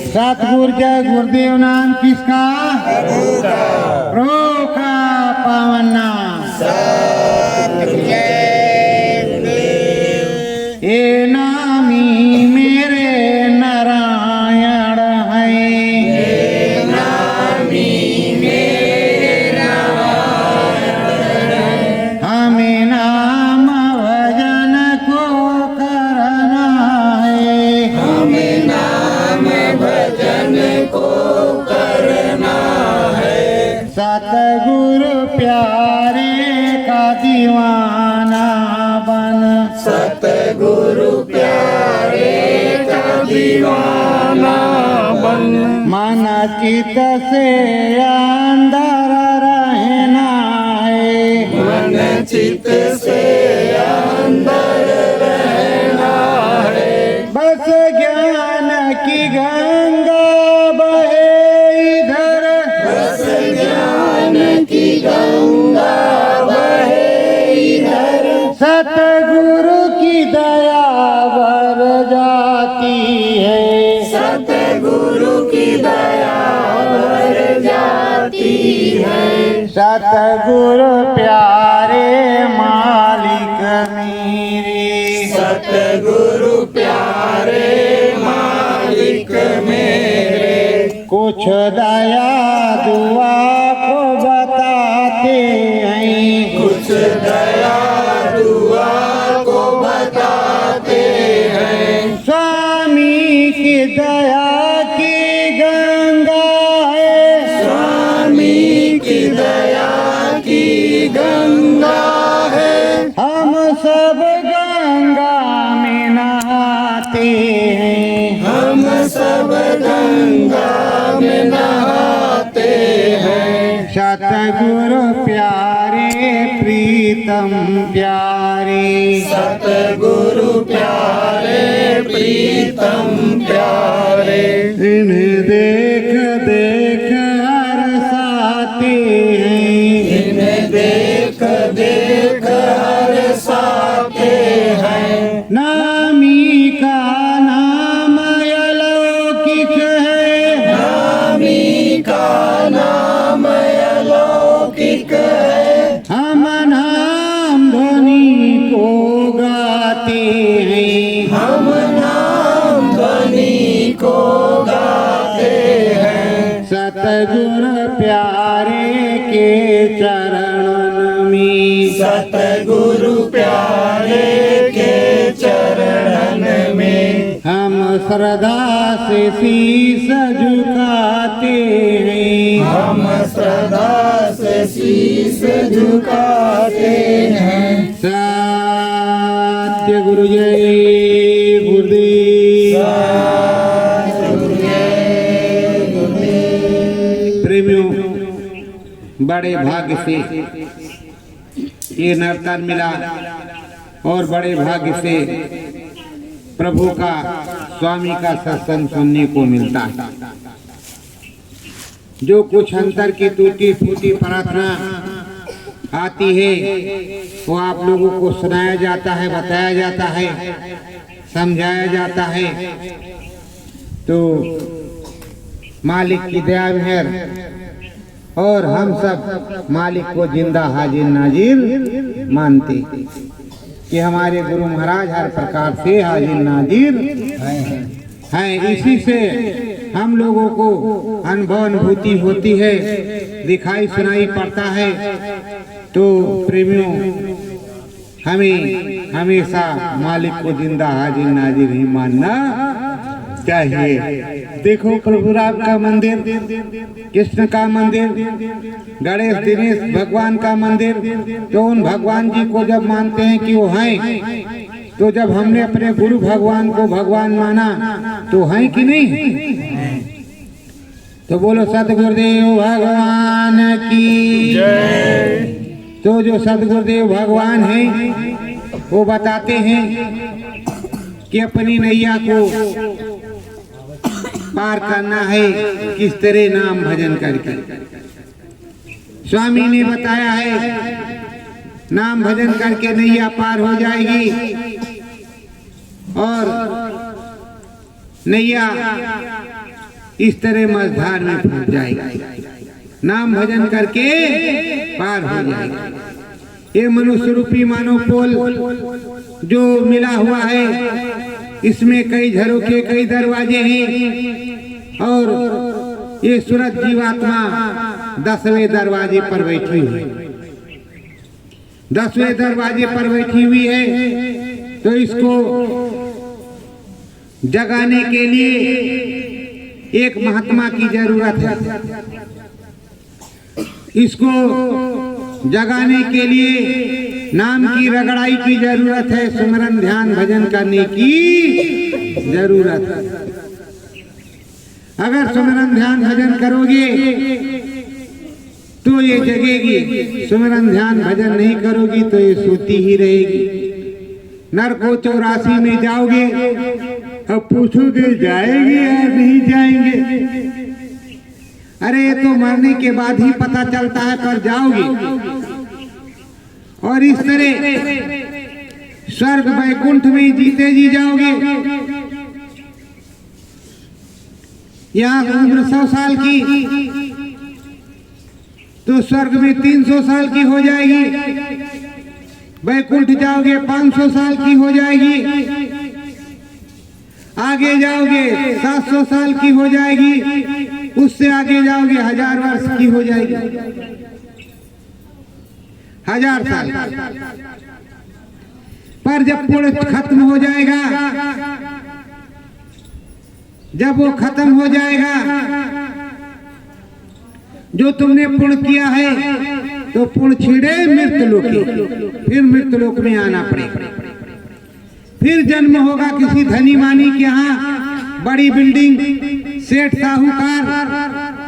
सतगुरु जय गुरुदेव नाम किसका? प्रभु का पावन नाम। ये नामी मेरे नारायण है, ये नामी मेरे नारायण है। हमें नाम भजन को करना है, हमें नाम भजन को करना है। सतगुरु प्यारे का दीवाना बन, सतगुरु प्यारे का दीवाना बन। मन चित से अंदर रहना है, मन चित से अंदर रहना है। बस ज्ञान की गंगा बहे इधर, बस ज्ञान की गंगा बहे इधर। सतगुरु की दया बर जाती है, सतगुरु की दया बर जाती है। सतगुरु प्यारे मालिक मेरे, सतगुरु प्यारे मालिक मेरे। कुछ दया दुआ को बताते हैं, कुछ दया दुआ को बताते हैं। स्वामी की दया की गंगा है, स्वामी की दया की गंगा है। हम सब गंगा में नहाते हैं, हम सब गंगा में नहाते हैं। सतगुरु प्यारे प्रीतम प्यारे, सतगुरु प्यारे प्रीतम प्यारे। इन्हें देख देख हरसाते हैं, इन्हें देख देख हरसाते हैं। नामी का नाम अलौकिक है, नामी का नाम अलौकिक है। हम नाम ध्वनि को गाते हैं, हम नाम ध्वनि को गाते हैं। सतगुरु प्यारे के चरणन में, सतगुरु प्यारे के चरणन में। हम श्रद्धा से शीश झुकाते हैं, हम श्रद्धा से शीश झुकाते हैं। सत्य गुरु जय गुरुदेव, गुरु जय गुरुदेव। प्रेमियों, बड़े भाग्य से ये नर्तन मिला और बड़े भाग्य से प्रभु का स्वामी का सत्संग सुनने को मिलता है। जो कुछ अंतर की टूटी फूटी प्रार्थना आती है वो आप लोगों को सुनाया जाता है, बताया जाता है, समझाया जाता है। तो मालिक की दया मेहर और हम सब मालिक को जिंदा हाजिर नाजिर मानते कि हमारे गुरु महाराज हर प्रकार से हाजिर नाजिर हैं। इसी से हम लोगों को अनुभव अनुभूति होती है, दिखाई सुनाई पड़ता है। तो प्रेमियों, हमें हमेशा मालिक को जिंदा हाजिर नाजिर ही मानना चाहिए। देखो प्रभु राम का मंदिर, कृष्ण का मंदिर, गणेश दिनेश भगवान का मंदिर, तो उन भगवान जी को जब मानते हैं कि वो हैं, तो जब हमने अपने गुरु भगवान को भगवान माना तो हैं कि नहीं? तो बोलो सतगुरुदेव भगवान की जय। तो जो सतगुरुदेव भगवान हैं वो बताते हैं कि अपनी नैया को पार करना है किस तरह नाम भजन करके। स्वामी ने बताया है नाम भजन करके नैया पार हो जाएगी और नैया इस तरह मझधार में फंस जाएगी। नाम भजन करके पार हो जाएगा। ये मनुष्य रूपी मानव पोल जो मिला हुआ है, इसमें कई झरोखे, कई दरवाजे हैं और ये सूरत जीवात्मा 10वें दरवाजे पर बैठी हुई है। 10वें दरवाजे पर बैठी हुई है, तो इसको जगाने के लिए एक महात्मा की जरूरत है। इसको जगाने के लिए नाम की रगड़ाई की जरूरत है, सुमरन ध्यान भजन करने की जरूरत है। अगर सुमरन ध्यान भजन करोगे तो ये जगेगी, सुमरन ध्यान भजन नहीं करोगी तो ये सोती ही रहेगी। नरको 84 में जाओगे, अब पूछोगे जाएंगे या नहीं जाएंगे? अरे ये तो मरने के बाद ही पता चलता है, पर जाओगे। और इस तरह स्वर्ग वैकुंठ में जीते जी जाओगे। यहाँ उम्र 100 साल की, तो स्वर्ग में 300 साल की हो जाएगी। वैकुंठ जाओगे 500 साल की हो जाएगी। आगे जाओगे 700 साल की हो जाएगी। उससे आगे जाओगे 1000 वर्ष की हो जाएगी। 1000 साल। पर जब पुण्य खत्म हो जाएगा, जब वो खत्म हो जाएगा, जो तुमने पुण्य किया है, तो पुण्य छिड़े मृत्यलोक, फिर मृत्यलोक में आना पड़ेगा। फिर जन्म होगा किसी धनी मानी के यहाँ, बड़ी बिल्डिंग, सेठ साहूकार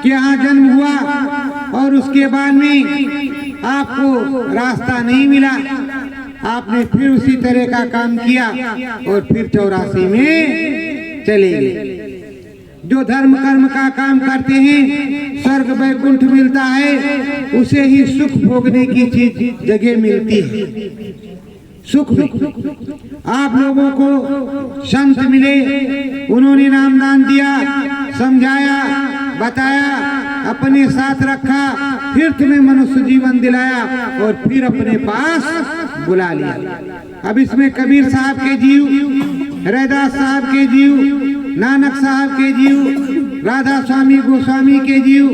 के यहाँ जन्म हुआ, और उसके बाद में आपको रास्ता नहीं मिला, आपने फिर उसी तरह का काम किया और फिर 84 में चले गए। जो धर्म कर्म का काम करते हैं, स्वर्ग वैकुंठ मिलता है, उसे ही सुख भोगने की चीज जगह मिलती है। सुख आप लोगों को संत मिले, उन्होंने नामदान दिया, समझाया, बताया, अपने साथ रखा, फिर तुम्हें मनुष्य जीवन दिलाया और फिर अपने पास बुला लिया। अब इसमें कबीर साहब के जीव, रैदास साहब के जीव, नानक साहब के जीव, राधा स्वामी गोस्वामी के जीव,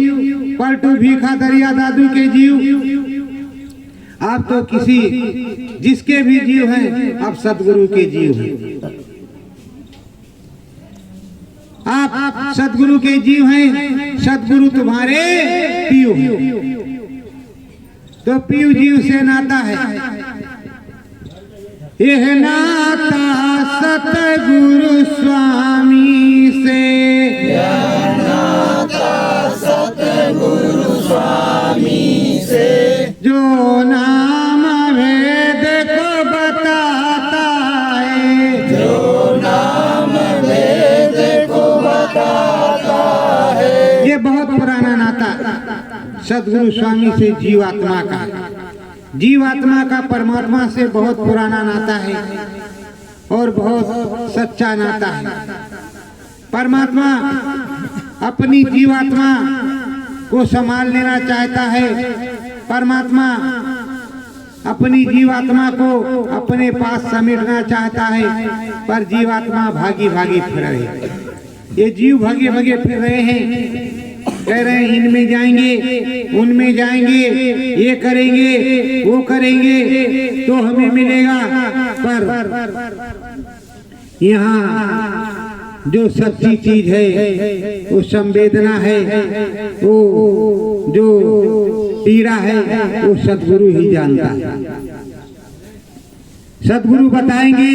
पलटू भीखा दरिया दादू के जीव, आप तो किसी जिसके भी जीव हैं, आप सदगुरु के जीव हैं। आप सदगुरु के जीव हैं, सदगुरु तुम्हारे पीयू हैं। तो पीयू जीव से नाता है, यह नाता सतगुरु स्वामी से, यह नाता सतगुरु स्वामी से, जो नाम भेद को बताता है, जो नाम भेद को बताता है। ये बहुत पुराना नाता सदगुरु स्वामी से जीवात्मा का, जीवात्मा का परमात्मा से बहुत पुराना नाता है और बहुत सच्चा नाता है। परमात्मा अपनी जीवात्मा को संभाल लेना चाहता है। परमात्मा अपनी जीवात्मा को अपने पास समेटना चाहता है, पर जीवात्मा भागी भागी फिर रहे हैं। ये जीव भागे भागे फिर रहे हैं, कह रहे हैं इनमें जाएंगे, उनमें जाएंगे, ये करेंगे, वो करेंगे तो हमें मिलेगा। पर यहाँ जो सच्ची चीज है, वो संवेदना है, वो जो पीड़ा है, वो सदगुरु ही जानता है। सदगुरु बताएंगे,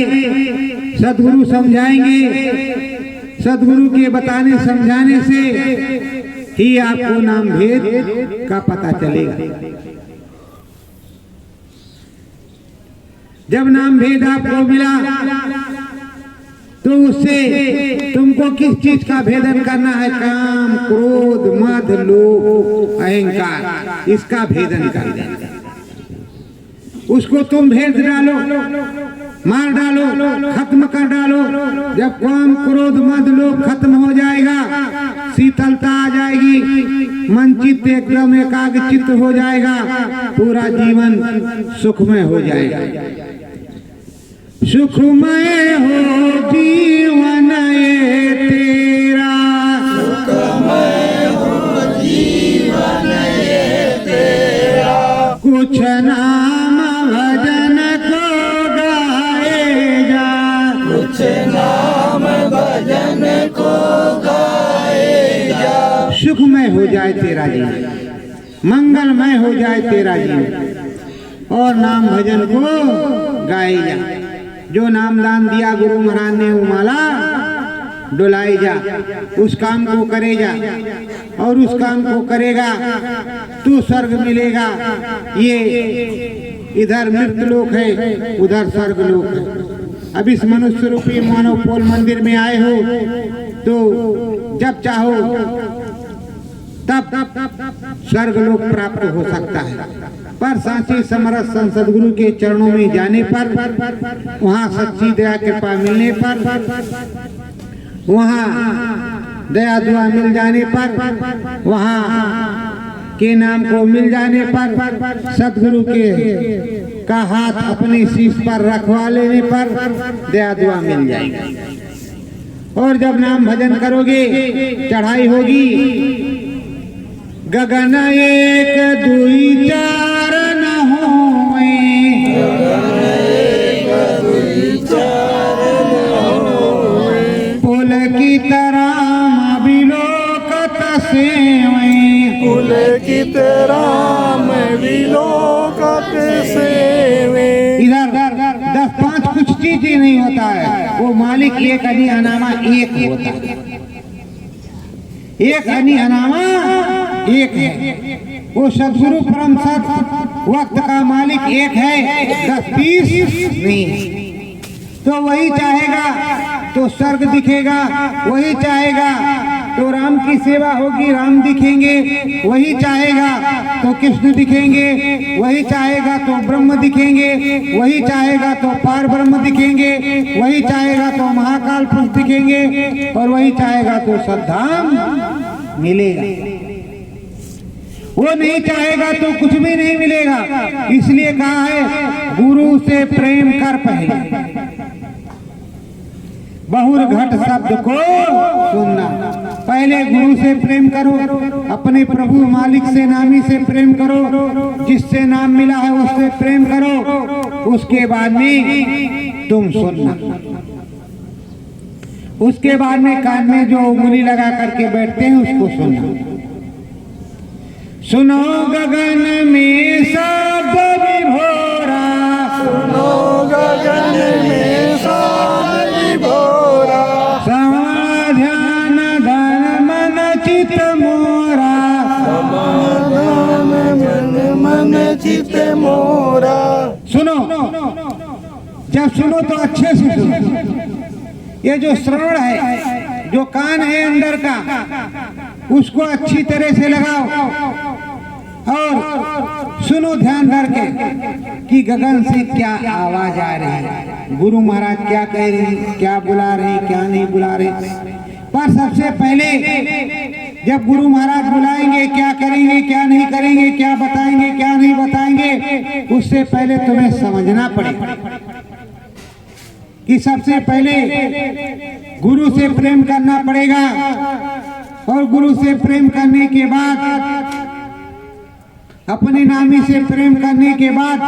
सदगुरु समझाएंगे, सदगुरु के बताने समझाने से ही आपको नाम भेद का पता चलेगा। जब नाम भेद आपको मिला, तो उससे तुमको किस चीज का भेदन करना है? काम, क्रोध, मद, लोभ, अहंकार, इसका भेदन करना है। उसको तुम भेज डालो, मार डालो, खत्म कर डालो। जब काम क्रोध मद लोभ खत्म हो जाएगा, शीतलता आ जाएगी, मन चित्त एकदम एकाग्रचित्त हो जाएगा, पूरा जीवन सुखमय हो जाएगा। सुखमय हो जीवन ये तेरा, सुखमय हो जीवन ये तेरा, कुछ नाम भजन को गाए जा, कुछ नाम भजन को गाए जा। सुखमय हो जाए तेरा जीवन, मंगलमय हो जाए तेरा जीवन, और नाम भजन को गाए जा। जो नाम दान दिया गुरु महाराज ने वो माला डुलाई जा, उस काम को करे जा, और उस काम को करेगा तू स्वर्ग मिलेगा। ये इधर मृत लोक है, उधर स्वर्ग लोक है। अब इस मनुष्य रूपी मानव पोल मंदिर में आए हो तो जब चाहो तब स्वर्ग लोक प्राप्त हो सकता है, पर सांची समरस सदगुरु के चरणों में जाने पर, वहाँ सच्ची दया कृपा मिलने पर, वहाँ दया दुआ मिल जाने पर, वहाँ के नाम को मिल जाने पर, सदगुरु के का हाथ अपने शीश पर रखवा लेने पर दया दुआ मिल जाएगी। और जब नाम भजन करोगे, चढ़ाई होगी, गगन एक दुई चार न होए, पुल की तरह बिलोकत सेवे, कुल की तरह विलोकत सेवे। इधर 10-5 कुछ चीज ही नहीं होता है, वो मालिक एक अनी अनामा एक होता है, एक अनी अनामा एक है। वो सदगुरु परम सत वक्त का मालिक एक है, 10-20 नहीं है। तो वही चाहेगा तो स्वर्ग दिखेगा, वही चाहेगा तो राम की सेवा होगी, राम दिखेंगे, वही चाहेगा तो कृष्ण दिखेंगे, वही चाहेगा तो ब्रह्म दिखेंगे, वही चाहेगा तो पार ब्रह्म दिखेंगे, वही चाहेगा तो महाकाल पुरुष दिखेंगे, और वही चाहेगा तो सद्धाम मिलेगा। वो नहीं चाहेगा तो कुछ भी नहीं मिलेगा। इसलिए कहा है गुरु से प्रेम कर पहले, बहुर घट शब्द को सुनना। पहले गुरु से प्रेम करो, अपने प्रभु मालिक से नामी से प्रेम करो, जिससे नाम मिला है उससे प्रेम करो, उसके बाद में तुम सुनना। उसके बाद में कान में जो उंगली लगा करके बैठते हैं उसको सुनना। सुनो गगन में शब्द विभोरा, सुनो गगन में शब्द विभोरा, समाधान धन मन चित मोरा, समाधान मन चित मोरा। सुनो, जब सुनो तो अच्छे से सुनो। ये जो श्रवण है, जो कान है अंदर का, उसको अच्छी तरह से लगाओ और सुनो ध्यान करके कि गगन से क्या आवाज आ रही है, गुरु महाराज क्या कह रहे हैं, क्या बुला रहे हैं, क्या नहीं बुला रहे। पर सबसे पहले जब गुरु महाराज बुलाएंगे, क्या करेंगे, क्या नहीं करेंगे, क्या बताएंगे, क्या नहीं बताएंगे, उससे पहले तुम्हें समझना पड़ेगा कि सबसे पहले गुरु से प्रेम करना पड़ेगा, और गुरु से प्रेम करने के बाद, अपने नामी से प्रेम करने के बाद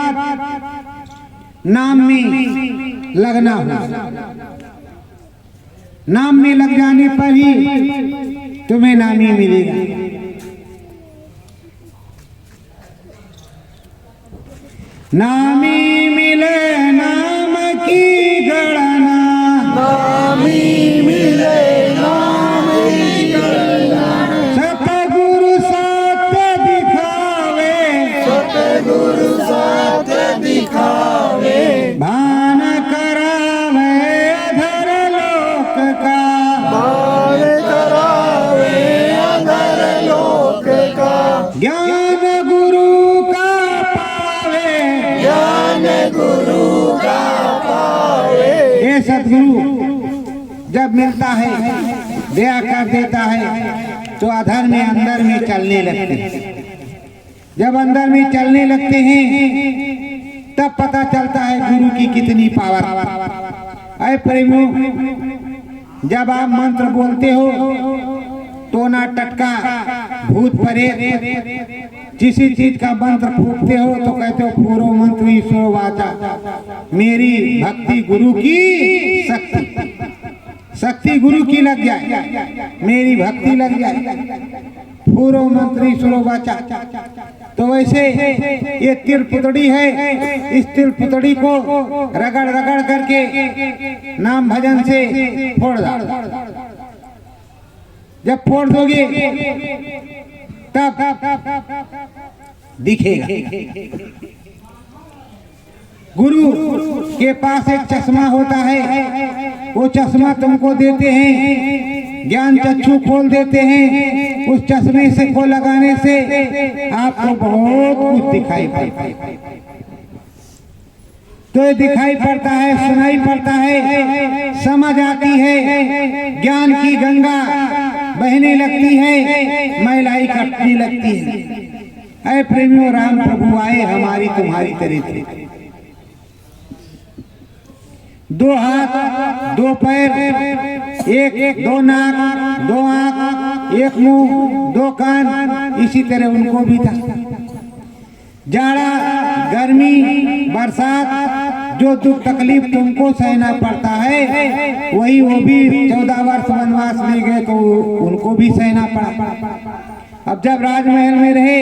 नाम में लगना होगा। नाम में लग जाने पर ही तुम्हें नामी मिलेगा। नामी मिले नाम की गणना, नामी मिले नाम की गणना, सतगुरु सत्य दिखावे, सतगुरु सत्य दिखावे, भान करावे अधर लोक का, भान करावे अधर लोक का, ज्ञान गुरु का पावे, ज्ञान ये सदगुरु जब मिलता है, दया कर देता है, तो अधर में अंदर में चलने लगते हैं। जब अंदर में चलने लगते हैं तब पता चलता है गुरु की कितनी पावर। अरे प्रेमियों, जब आप मंत्र बोलते हो टोना टटका भूत प्रेत किसी चीज का मंत्र फूकते हो तो कहते हो पूरो मंत्र ईश्वर वाचा, मेरी भक्ति गुरु की शक्ति गुरु की लग जाए, मेरी भक्ति लग जाए, पूरो मंत्र ईश्वर वाचा। तो वैसे ये तिल पुतड़ी है, इस तिल पुतड़ी को रगड़ रगड़ करके नाम भजन से फोड़ दो। जब फोड़ दोगे तब दिखेगा। गुरु के पास एक चश्मा होता है, वो चश्मा तुमको देते हैं, ज्ञान चक्षु खोल देते हैं। उस चश्मे से को लगाने से आपको बहुत कुछ दिखाई पड़ता है। तो ये दिखाई पड़ता है, सुनाई पड़ता है, समझ आती है, ज्ञान की गंगा बहने लगती है, महिलाई कटने लगती है। ऐ प्रेमियों, राम प्रभु आए हमारी तुम्हारी तरह। दो हाथ, दो पैर, एक दो नाक, दो आंख, एक मुंह, दो कान, इसी तरह उनको भी था। जाड़ा, गर्मी, बरसात, जो दुख तकलीफ तुमको सहना पड़ता है, वही वो भी 14 वर्ष वनवास में गए तो उनको भी सहना पड़ा। अब जब राजमहल में रहे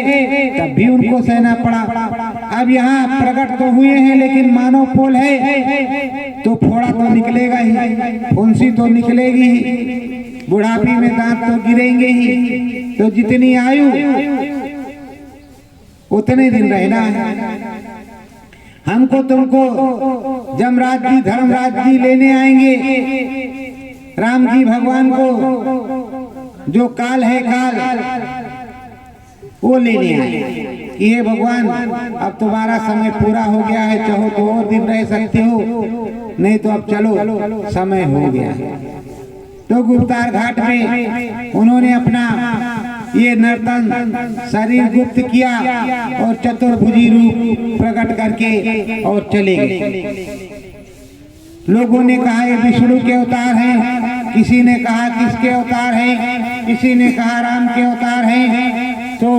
तब भी उनको सहना पड़ा। अब यहाँ प्रकट तो हुए हैं लेकिन मानव पोल है तो फोड़ा तो निकलेगा ही, फुंसी तो निकलेगी ही, बुढ़ापी में दांत तो गिरेंगे ही। तो जितनी आयु उतने दिन रहना है। हमको तुमको जमराज जी धर्मराज जी लेने आएंगे, राम जी भगवान को जो काल है काल वो लेने आए। ये भगवान अब तुम्हारा समय पूरा हो गया है, चाहो तो और दिन रह सकते हो, नहीं तो अब चलो समय हो गया है। तो गुप्तार घाट में उन्होंने अपना ये नर्तन शरीर गुप्त किया और चतुर्भुजी रूप प्रकट करके और चले गए। लोगों ने कहा ये विष्णु के अवतार हैं, किसी ने कहा किसके अवतार हैं, किसी ने कहा राम के अवतार हैं, तो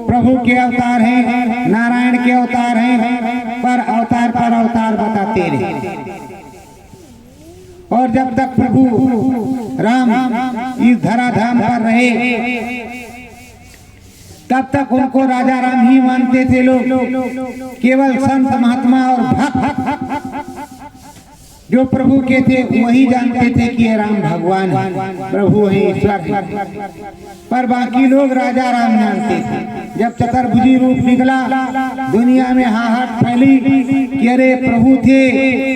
प्रभु के अवतार हैं, नारायण के अवतार हैं, पर अवतार बताते रहे। और जब तक प्रभु राम इस धराधाम पर रहे तब तक उनको राजा राम ही मानते थे लोग। केवल संत महात्मा और भक्त जो प्रभु के थे वही जानते थे कि ये राम भगवान है, प्रभु है, ईश्वर है, पर बाकी लोग राजा राम जानते थे। जब चतुर्भुजी रूप निकला दुनिया में हाहाट फैली कि अरे प्रभु थे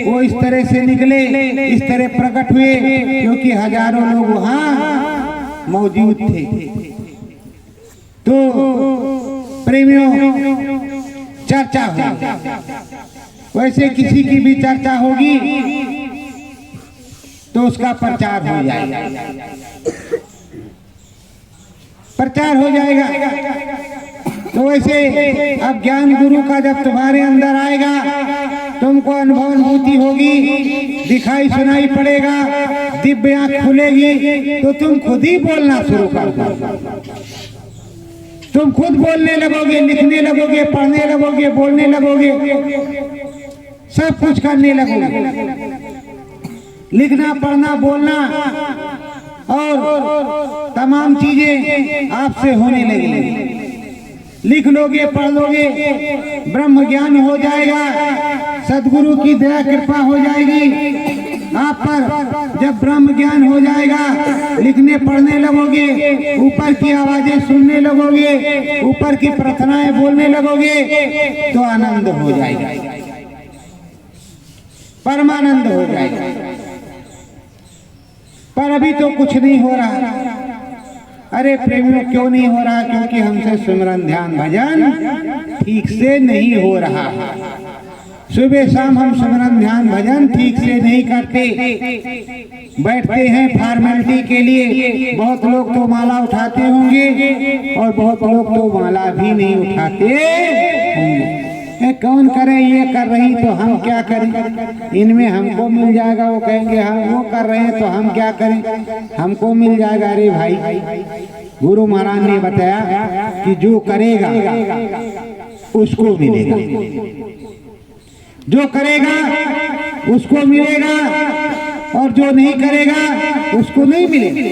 वो इस तरह से निकले, इस तरह प्रकट हुए, क्योंकि हजारों लोग वहां मौजूद थे। तो प्रेमियों, चर्चा हुई, वैसे किसी की भी चर्चा होगी तो उसका प्रचार हो जाएगा, प्रचार हो जाएगा। तो वैसे अब ज्ञान गुरु का जब तुम्हारे अंदर आएगा, तुमको अनुभव अनुभूति होगी, दिखाई सुनाई पड़ेगा, दिव्य आंख खुलेगी, तो तुम खुद ही बोलना शुरू कर दो। तुम खुद बोलने लगोगे, लिखने लगोगे, पढ़ने लगोगे, बोलने लगोगे, सब कुछ करने लगोगे। लिखना, पढ़ना, बोलना और तमाम चीजें आपसे होने लगेंगी। लिख लोगे, पढ़ लोगे, ब्रह्म ज्ञान हो जाएगा, सदगुरु की दया कृपा हो जाएगी आप पर। जब ब्रह्म ज्ञान हो जाएगा, लिखने पढ़ने लगोगे, ऊपर की आवाजें सुनने लगोगे, ऊपर की प्रार्थनाएं बोलने लगोगे, तो आनंद हो जाएगा, परमानंद हो जाएगा। पर अभी तो कुछ नहीं हो रहा। अरे प्रेमियों, क्यों नहीं हो रहा? क्योंकि हमसे सिमरन ध्यान भजन ठीक से नहीं हो रहा। सुबह शाम हम सिमरन ध्यान भजन ठीक से नहीं करते, बैठते हैं फॉर्मेलिटी के लिए। बहुत लोग तो माला उठाते होंगे और बहुत लोग तो माला भी नहीं उठाते होंगे। कौन करे, ये कर रही तो हम क्या करें, इनमें हमको मिल जाएगा, वो कहेंगे हम वो कर रहे हैं तो हम क्या करें, हमको मिल जाएगा। अरे भाई, गुरु महाराज ने बताया कि जो करेगा उसको मिलेगा, जो करेगा उसको मिलेगा और जो नहीं करेगा उसको नहीं मिलेगा।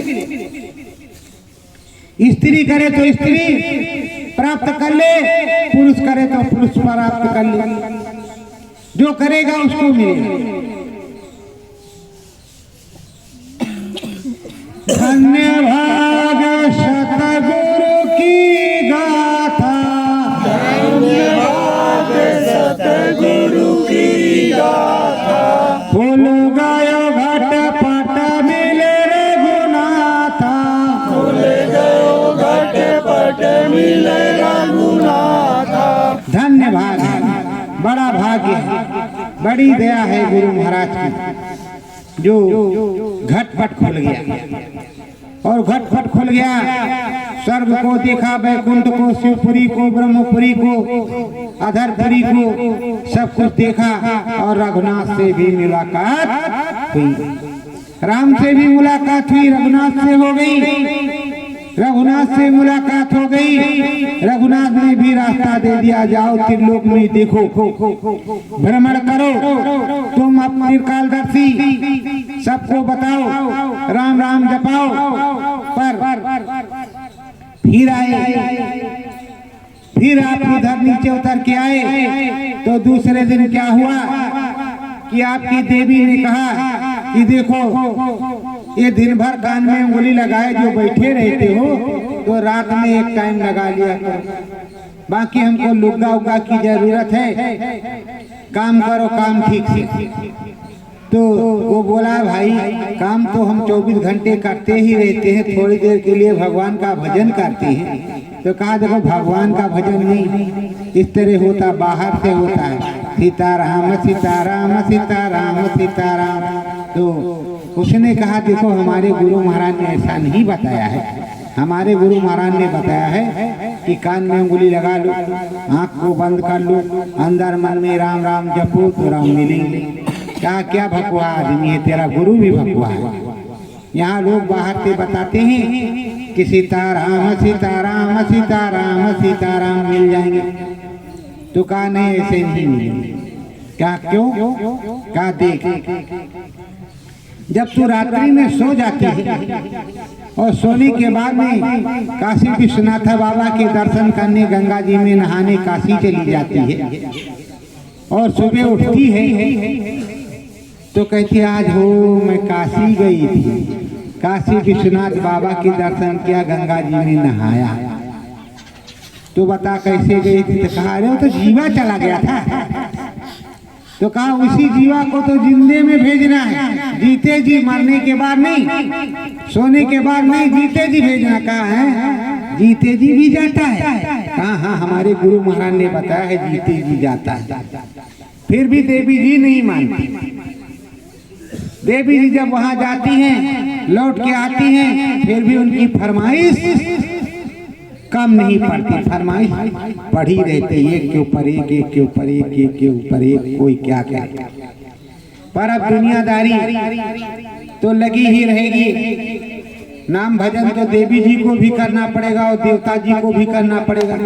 स्त्री करे तो स्त्री प्राप्त कर ले, पुरुष करे तो पुरुष प्राप्त कर ले, जो करेगा उसको मिलेगा। धन्यवाद सतगुरु की गाथा, धन्यवाद सतगुरु की गाथा। फूल गायो घट पट मिले रघुनाथा, फूल गयो घट पट मिले रघुनाथा। धन्यवाद। बड़ा भाग्य है, बड़ी दया है गुरु महाराज की, जो घटपट खुल गया और घटपट खुल गया। स्वर्ग को देखा, वैकुंठ को, शिवपुरी को, ब्रह्मपुरी को, अधरपुरी को, सब कुछ देखा और रघुनाथ से भी मुलाकात हुई। राम से भी मुलाकात हुई, रघुनाथ से हो गई, रघुनाथ से मुलाकात हो गई। रघुनाथ ने भी रास्ता दे दिया, जाओ त्रिलोक में देखो, भ्रमण करो, तुम अपने कालदर्शी सबको बताओ, राम राम जपाओ। पर फिर आए, फिर आप उधर नीचे उतर के आए तो दूसरे दिन क्या हुआ कि आपकी देवी ने कहा कि देखो, ये दिन भर कान में उंगली लगाए जो बैठे रहते हो, तो रात में एक टाइम लगा लिया करो, बाकी हमको लुग्गा उग्गा की जरूरत है, काम करो काम ठीक से। तो वो बोला भाई, काम तो हम 24 घंटे करते ही रहते हैं, थोड़ी देर के लिए भगवान का भजन करते हैं। तो कहा देखो, भगवान का भजन नहीं इस तरह होता, बाहर से होता है, सीताराम सीताराम सीताराम सीताराम। तो उसने कहा देखो, हमारे गुरु महाराज ने ऐसा नहीं बताया है, हमारे गुरु महाराज ने बताया है कि कान में उंगली लगा लो, आँख को बंद कर लो, अंदर मन में राम राम जपो तो राम मिलेंगे। क्या क्या भगवा आदमी है, तेरा गुरु भी भगवा है। यहाँ लोग बाहर से बताते हैं कि सीताराम सीताराम सीताराम सीताराम मिल जाएंगे, तो कहा नहीं, ऐसे नहीं मिलेंगे। क्या क्यों? क्या देख, जब तू रात्रि में सो जाती है और सोने के बाद में काशी विश्वनाथ बाबा के दर्शन करने, गंगा जी में नहाने काशी चली जाती है और सुबह उठती है तो कहती है आज हो मैं काशी गई थी, काशी विश्वनाथ बाबा के दर्शन किया, गंगा जी में नहाया। तो बता कैसे गई थी? तो कहा अरे तो जीवा चला गया था। तो कहा उसी जीवा को तो जिंदे में भेजना है, जीते जी, मरने के बाद नहीं, सोने के बाद नहीं, जीते जी भेजना। कहा है जीते जी भी जाता है? कहा हाँ, हमारे गुरु महाराज ने बताया है जीते जी जाता है। फिर भी देवी जी नहीं मानती। देवी जी जब वहां जाती हैं, लौट के आती हैं, फिर भी उनकी फरमाइश कम नहीं पड़ती, फरमाइश पढ़ी रहती, एक के ऊपर एक, एक के ऊपर एक, एक के ऊपर एक, कोई क्या करे। पर अब दुनियादारी तो लगी ही रहेगी। नाम भजन तो देवी जी को भी करना पड़ेगा और देवता जी को भी करना पड़ेगा।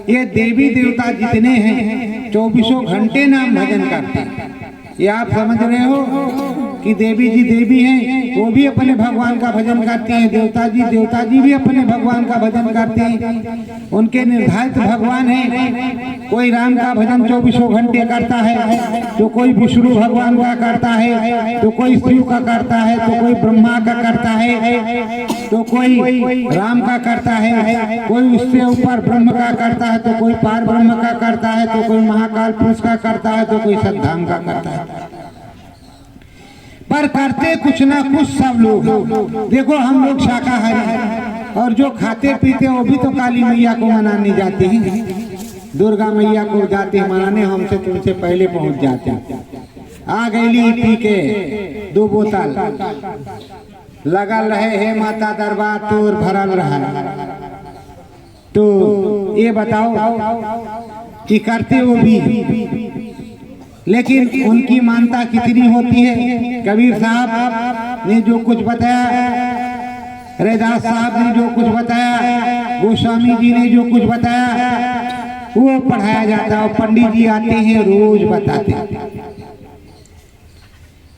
ये देवी देवता जितने हैं 24 घंटे नाम भजन करते हैं। ये आप समझ रहे हो कि देवी जी देवी हैं, वो भी अपने भगवान का भजन करते हैं, देवता जी भी अपने भगवान का भजन करते हैं। उनके निर्धारित भगवान हैं। कोई राम का भजन 24 घंटे करता है, तो कोई विष्णु भगवान का करता है, तो कोई शिव का करता है, तो कोई ब्रह्मा का करता है, तो कोई राम का करता है, कोई उससे ऊपर ब्रह्म का करता है, तो कोई पार ब्रह्म का करता है, तो कोई महाकाल पुरुष का करता है, तो कोई सद्धाम का करता है। पर करते कुछ ना कुछ सब लोग। देखो हम लोग शाकाहारी हैं और जो खाते पीते वो भी तो काली मैया को मनाने जाते हैं। दुर्गा मैया को जाते मनाने, हमसे तुमसे पहले पहुंच जाते। आ गईली पी के 2 बोतल, लगल रहे हे माता दरबार तोर भरल रहा। तो ये बताओ कि करते वो भी, लेकिन उनकी मानता कितनी होती है। कबीर साहब ने जो कुछ बताया, रैदास साहब ने जो कुछ बताया, गोस्वामी जी ने जो कुछ बताया, वो पढ़ाया जाता है। और पंडित जी आते हैं रोज बताते,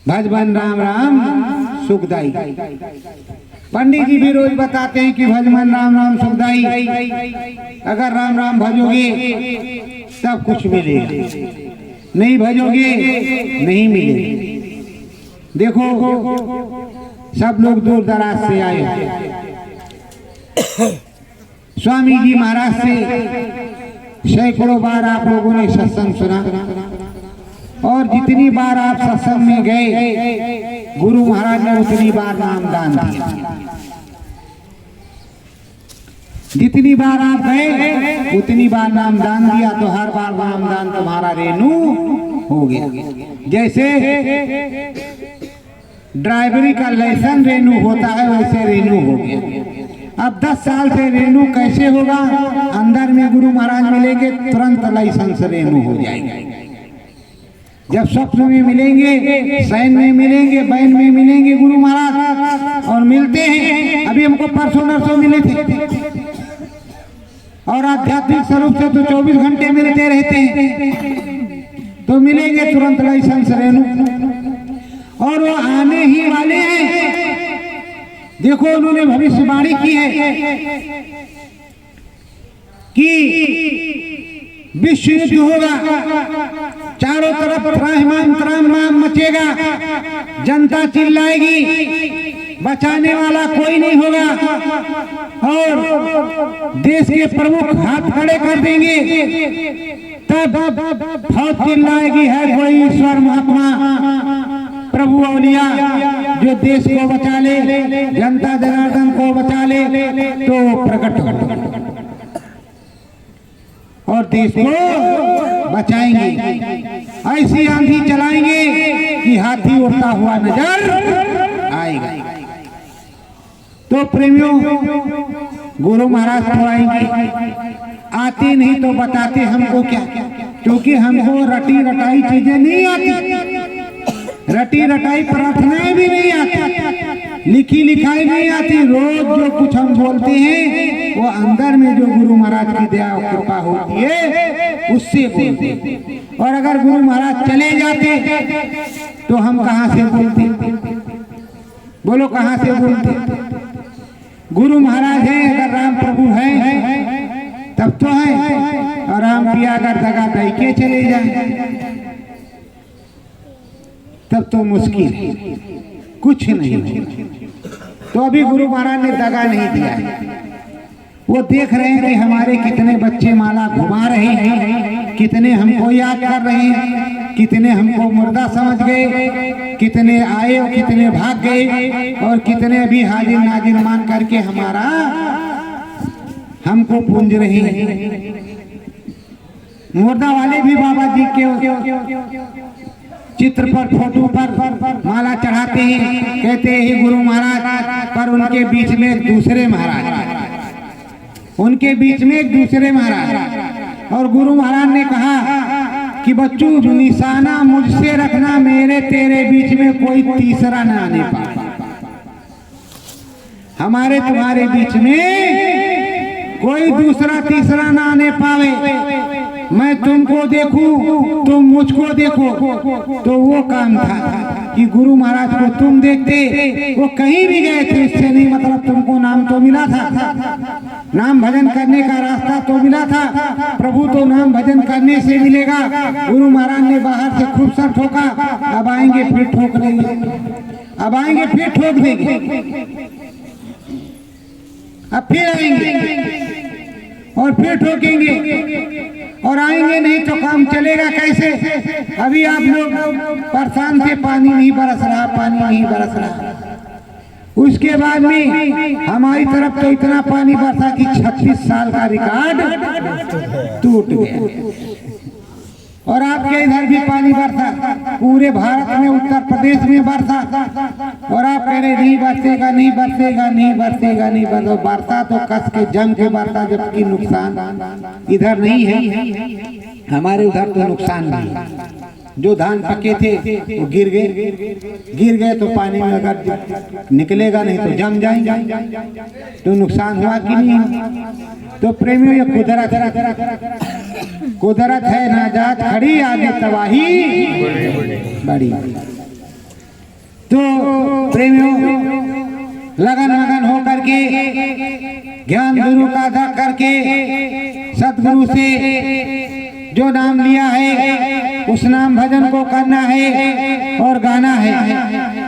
भजबन राम राम सुखदाई। पंडित जी भी रोज बताते हैं कि भजबन राम राम सुखदाई, अगर राम राम भजोगे तब कुछ मिलेगा, नहीं भजोगे नहीं मिलेगा। देखो सब लोग दूर दराज से आए हैं। स्वामी जी महाराज से सैकड़ों बार आप लोगों ने सत्संग सुना, और जितनी बार आप सत्संग में गए गुरु महाराज ने उतनी बार नाम दान दिया। जितनी बार आप गए उतनी बार नाम दान दिया, तो हर बार नाम दान तुम्हारा रेणु हो गया। जैसे ड्राइवरी का लाइसेंस रेन्यू होता है, वैसे रेन्यू हो गया। अब 10 साल से रेन्यू कैसे होगा? अंदर में गुरु महाराज मिलेंगे, तुरंत लाइसेंस रेन्यू हो जाएगा। जब स्वप्न में मिलेंगे, शयन में मिलेंगे, बैन में मिलेंगे गुरु महाराज, और मिलते हैं। अभी हमको परसों नरसों मिले थे, और आध्यात्मिक स्वरूप से तो 24 घंटे मिलते रहते हैं। तो मिलेंगे तुरंत लाइसेंस रेन्यू, और वो आने ही वाले हैं। देखो उन्होंने भविष्यवाणी की है कि विश्व युद्ध होगा, चारों तरफ त्राहिमाम त्राहिमाम मचेगा, जनता चिल्लाएगी, बचाने वाला कोई नहीं होगा, और देश के प्रमुख हाथ खड़े कर देंगे। तब बहुत चिल्लाएगी, है कोई ईश्वर महात्मा प्रभु औलिया जो देश को बचा ले, जनता जनार्दन को बचा ले, तो प्रकट हो और देश को बचाएंगे। ऐसी आंधी चलाएंगे कि हाथी उड़ता हुआ नजर आएगा। तो प्रेमियों, गुरु महाराज तो आएंगे, आते नहीं तो बताते हमको क्या, क्योंकि हमको रटी रटाई चीजें नहीं आती, रटी रटाई प्रार्थनाएं भी नहीं आती, लिखी लिखाई नहीं आती। रोज जो कुछ हम बोलते हैं वो अंदर में जो गुरु महाराज की दया और कृपा होती है उससे बोलते हैं। और अगर गुरु महाराज चले जाते तो हम कहाँ से बोलते? बोलो कहाँ से बोलते? गुरु महाराज हैं, अगर राम प्रभु हैं तब तो है, और राम पिया अगर दगा दई के चले जाए तब तो मुश्किल है, कुछ नहीं। तो अभी गुरु महाराज ने दगा नहीं दिया है। वो देख रहे हैं कि हमारे कितने बच्चे माला घुमा रहे हैं, कितने हमको याद कर रहे हैं, कितने हमको मुर्दा समझ गए, कितने आए और कितने भाग गए, और कितने भी हाजिर नाजिर मान करके हमारा हमको पूंज रहे हैं। मुर्दा वाले भी बाबा जी के चित्र पर, फोटो पर माला चढ़ाते हैं, कहते हैं गुरु महाराज, पर उनके बीच में एक दूसरे महाराज, उनके बीच में एक दूसरे महाराज। और गुरु महाराज ने कहा कि बच्चों निशाना मुझसे रखना, मेरे तेरे बीच में कोई तीसरा न आने पाए, हमारे तुम्हारे बीच में कोई दूसरा तीसरा न आने पावे। मैं तुमको देखूं, तुम मुझको देखो। तो वो काम था कि गुरु महाराज को तुम देखते, वो कहीं भी गए थे, इससे नहीं मतलब तुमको नाम तो मिला था, नाम भजन करने का रास्ता तो मिला था। प्रभु तो नाम भजन करने से मिलेगा। गुरु महाराज ने बाहर से खूब सर ठोका, अब आएंगे फिर ठोक देंगे, अब आएंगे फिर ठोक देंगे, अब फिर आएंगे और फिर ठोकेंगे, और आएंगे नहीं तो काम चलेगा कैसे? अभी आप लोग परेशान थे, पानी नहीं बरस रहा, पानी नहीं बरस रहा। उसके बाद में हमारी तरफ तो इतना पानी बरसा कि 36 साल का रिकॉर्ड टूट गया। और आपके इधर भी पानी बरसा, पूरे भारत में उत्तर प्रदेश में बरसा, और आप कह रहे नहीं बरसेगा नहीं बरसेगा नहीं बरसेगा नहीं बरसेगा। बरसा तो कस के जम के बरसा, जबकि नुकसान इधर नहीं है, हमारे उधर तो नुकसान नहीं। जो धान पके थे वो गिर गए तो पानी में अगर निकलेगा नहीं तो जम जाएंगे, तो नुकसान हुआ कि नहीं। तो प्रेमियों ये कुदरत है, ना जात खड़ी आगे तबाही बड़ी। तो प्रेमियों लगन हो करके ज्ञान गुरु का अदा करके सतगुरु से जो नाम लिया है उस नाम भजन को करना है और गाना है।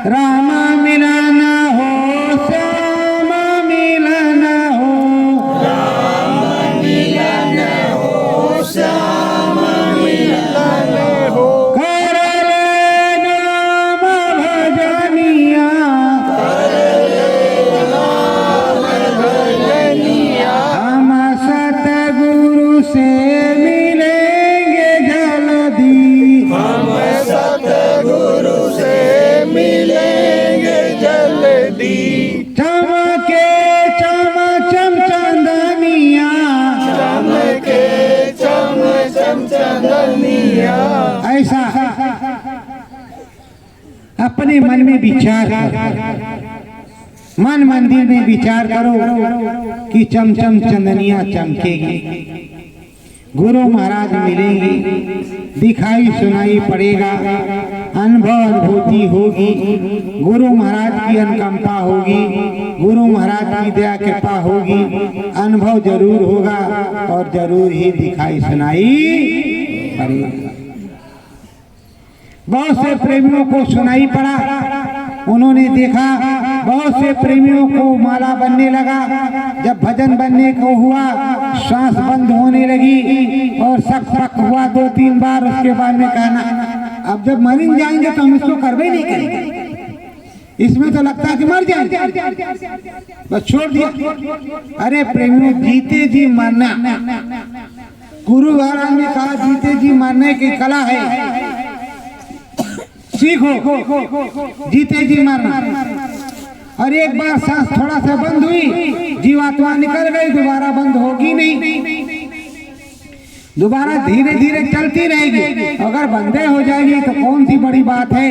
रामा मिलाना हो, श्यामा मिलाना हो, रामा मिलाना हो, श्यामा मिलाना हो, कर ले नाम भजनिया, हम सतगुरु से हम सतगुरु से मिलेंगे जल्दी। चमके चम चम चंदनिया, चमके चम चम चंदनिया। ऐसा अपने मन में विचार करो, मन मंदिर में विचार करो कि चमचम चंदनिया चमकेगी, गुरु महाराज मिलेंगे, दिखाई सुनाई पड़ेगा, अनुभव अनुभूति होगी, गुरु महाराज की अनुकंपा होगी, गुरु महाराज की दया कृपा होगी, अनुभव जरूर होगा और जरूर ही दिखाई सुनाई पड़ेगा। बहुत से प्रेमियों को सुनाई पड़ा, उन्होंने देखा बहुत से प्रेमियों को माला बनने लगा। जब भजन बनने को हुआ सांस बंद होने लगी और सक हुआ 2-3 बार। उसके बाद में कहना अब जब मर जाएंगे तो हम इसको करवे नहीं करेंगे, इसमें तो लगता है कि मर जाएंगे, बस छोड़ दिया। अरे प्रेमियों, जीते जी मरना, गुरु महाराज ने कहा जीते जी मरने की कला है, सीखो जीते जी मरना। और एक बार सांस थोड़ा सा बंद हुई, जीवात्मा निकल गई, दोबारा बंद होगी नहीं, दोबारा धीरे धीरे चलती रहेगी। अगर बंदे हो जाएगी तो कौन सी बड़ी बात है,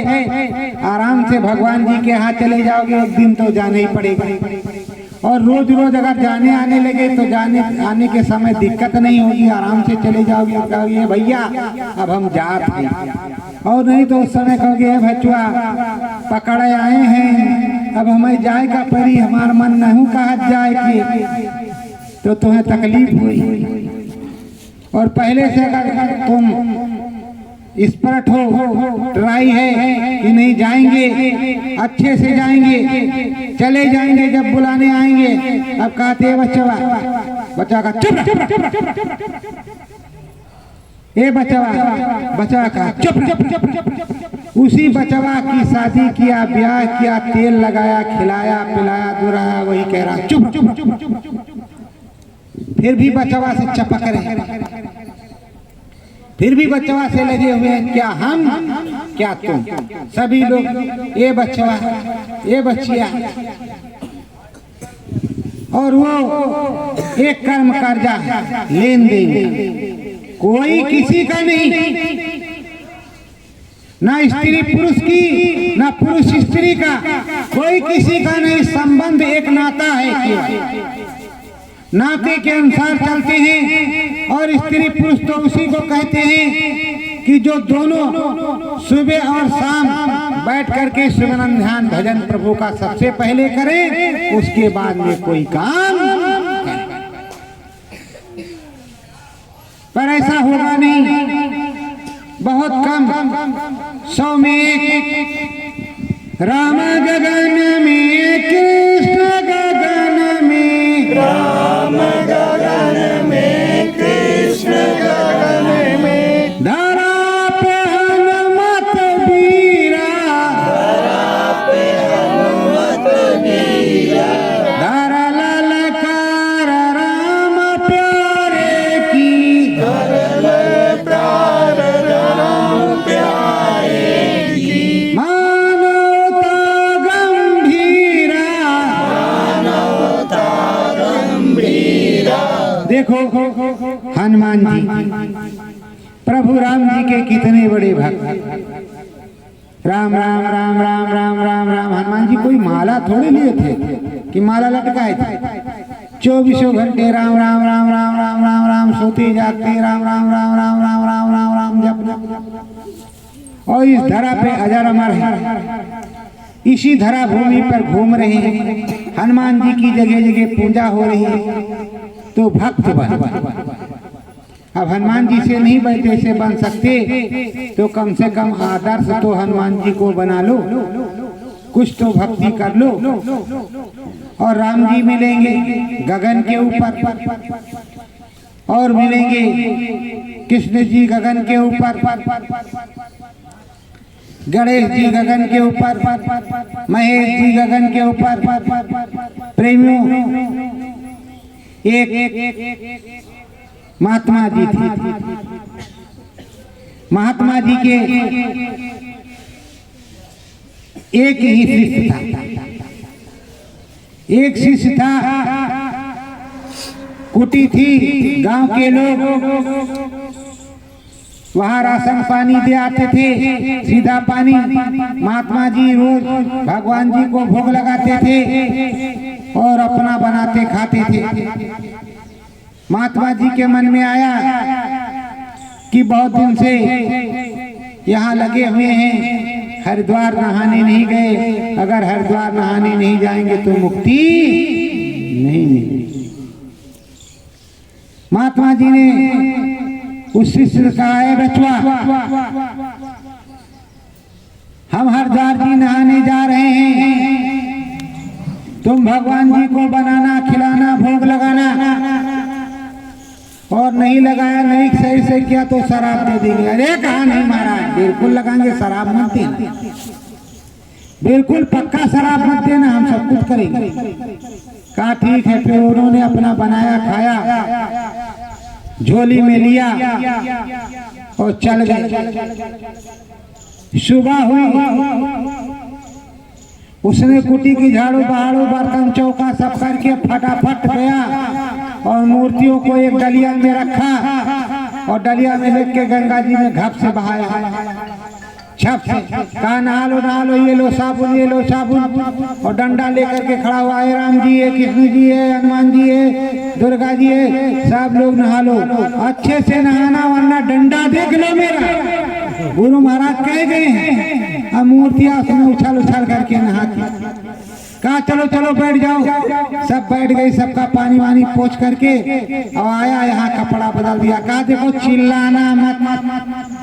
आराम से भगवान जी के यहाँ चले जाओगे, एक दिन तो जाना ही पड़ेगा। और रोज रोज अगर जाने आने लगे तो जाने आने के समय दिक्कत नहीं होगी, आराम से चले जाओगे, कहोगे भैया अब हम जात हैं, और नहीं तो उस समय कहोगे बचुआ पकड़े आए हैं, अब हमें जाए का परी, हमारा मन नहीं कहा जाए कि, तो तुम्हें तकलीफ हुई। और पहले से अगर तुम स्पष्ट हो, ट्राई है कि नहीं जाएंगे, अच्छे से जाएंगे, चले जाएंगे, जब बुलाने आएंगे अब कहते हैं बच्चा का चुप, ए बचवा का चुप। उसी बचवा की शादी किया, ब्याह किया, तेल लगाया, खिलाया पिलाया, दुराया, वही कह रहा चुप। फिर भी बचवा से चपक रहे, फिर भी बचवा से लगे हुए हैं, क्या हम क्या तुम, सभी लोग ये बचवा ये बच्चिया। और वो एक कर्म कर्जा लेन देन कोई किसी का नहीं, ना स्त्री पुरुष की ना पुरुष स्त्री का, कोई किसी का नहीं, संबंध एक नाता है, नाते के अनुसार चलते हैं। और स्त्री पुरुष तो उसी को कहते हैं कि जो दोनों सुबह और शाम बैठ करके सुमिरन ध्यान भजन प्रभु का सबसे पहले करें, उसके बाद में कोई काम करें। पर ऐसा होगा नहीं, बहुत कम, 100 में 1। राम गगन में कृष्ण गगन में, राम गगन में कृष्ण गगन में, धरा पे हनुमत वीरा, धरा पे हनुमत वीरा। देखो हनुमान जी प्रभु राम जी के कितने बड़े भक्त। राम राम राम राम राम राम राम। हनुमान जी कोई माला थोड़े लिए थे कि माला लटकाए थे। 24 घंटे राम राम राम राम राम राम राम सोते जागते राम राम राम राम राम राम राम राम जप। और इस धरा पे अजर अमर है, इसी धरा भूमि पर घूम रहे हैं। हनुमान जी की जगह जगह पूजा हो रही है। तो भक्त बन। अब हनुमान जी से नहीं बैठे से बन सकते तो कम से कम आदर्श तो हनुमान जी को बना लो, कुछ तो भक्ति कर लो। और राम जी मिलेंगे गगन के ऊपर, और मिलेंगे कृष्ण जी गगन के ऊपर, गणेश जी गगन के ऊपर, महेश जी गगन के ऊपर। प्रेमियों, एक महात्मा जी थी। महात्मा जी के एक ही शिष्य था। एक शिष्य था, कुटी थी, गांव के लोग वहाँ राशन पानी दे आते थे, सीधा पानी। महात्मा जी रोज भगवान जी को भोग लगाते थे और अपना बनाते खाते थे। महात्मा जी के मन में आया कि बहुत दिन से यहाँ लगे हुए हैं, हरिद्वार नहाने नहीं गए। अगर हरिद्वार नहाने नहीं जाएंगे तो मुक्ति नहीं मिलेगी। महात्मा जी ने उस शिष्य से कहा, है बचवा, हम हरिद्वार जी नहाने जा रहे हैं, तुम भगवान जी को बनाना खिलाना भोग लगाना, और नहीं लगाया, नहीं सही से किया तो शराब दे देंगे। अरे कहा नहीं महाराज, बिल्कुल लगाएंगे, शराब मत देना, बिल्कुल पक्का शराब मत देना, हम सब कुछ करेंगे। कहा ठीक है। फिर उन्होंने अपना बनाया खाया, झोली में लिया और चल गए। सुबह हुई, उसने कुटी की झाड़ू बहाड़ू बर्तन चौका सब करके फटाफट गया और मूर्तियों को एक डलिया में रखा और डलिया में लेके के गंगा जी में घप से बहाया। छप से कहा नहा लो, ये लो साबुन, ये लो साबुन। और डंडा लेकर के खड़ा हुआ है, राम जी है, कृष्ण जी है, हनुमान जी है, दुर्गा जी है, सब लोग नहा लो, अच्छे से नहाना वरना डंडा देख लो मेरा। गुरु महाराज कह गए हैं। अब मूर्तियां उसमें उछल उछल करके नहाती। कहा चलो चलो बैठ जाओ। सब बैठ गई, सबका पानी वानी पोंछ करके और आया, यहाँ कपड़ा बदल दिया। कहा देखो चिल्लाना मत,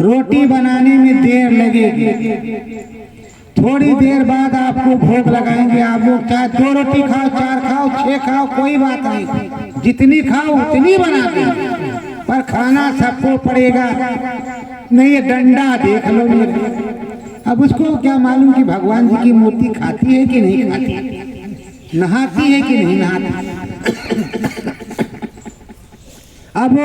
रोटी बनाने में देर लगेगी, थोड़ी देर बाद आपको भोग लगाएंगे। आप लोग चाहे 2 रोटी खाओ, 4 खाओ, 6 खाओ, कोई बात नहीं, जितनी खाओ उतनी बना देंगे, पर खाना सबको पड़ेगा। नहीं ये डंडा देख लो मेरे। अब उसको क्या मालूम कि भगवान जी की मूर्ति खाती है कि नहीं खाती, नहाती है कि नहीं नहाती। अब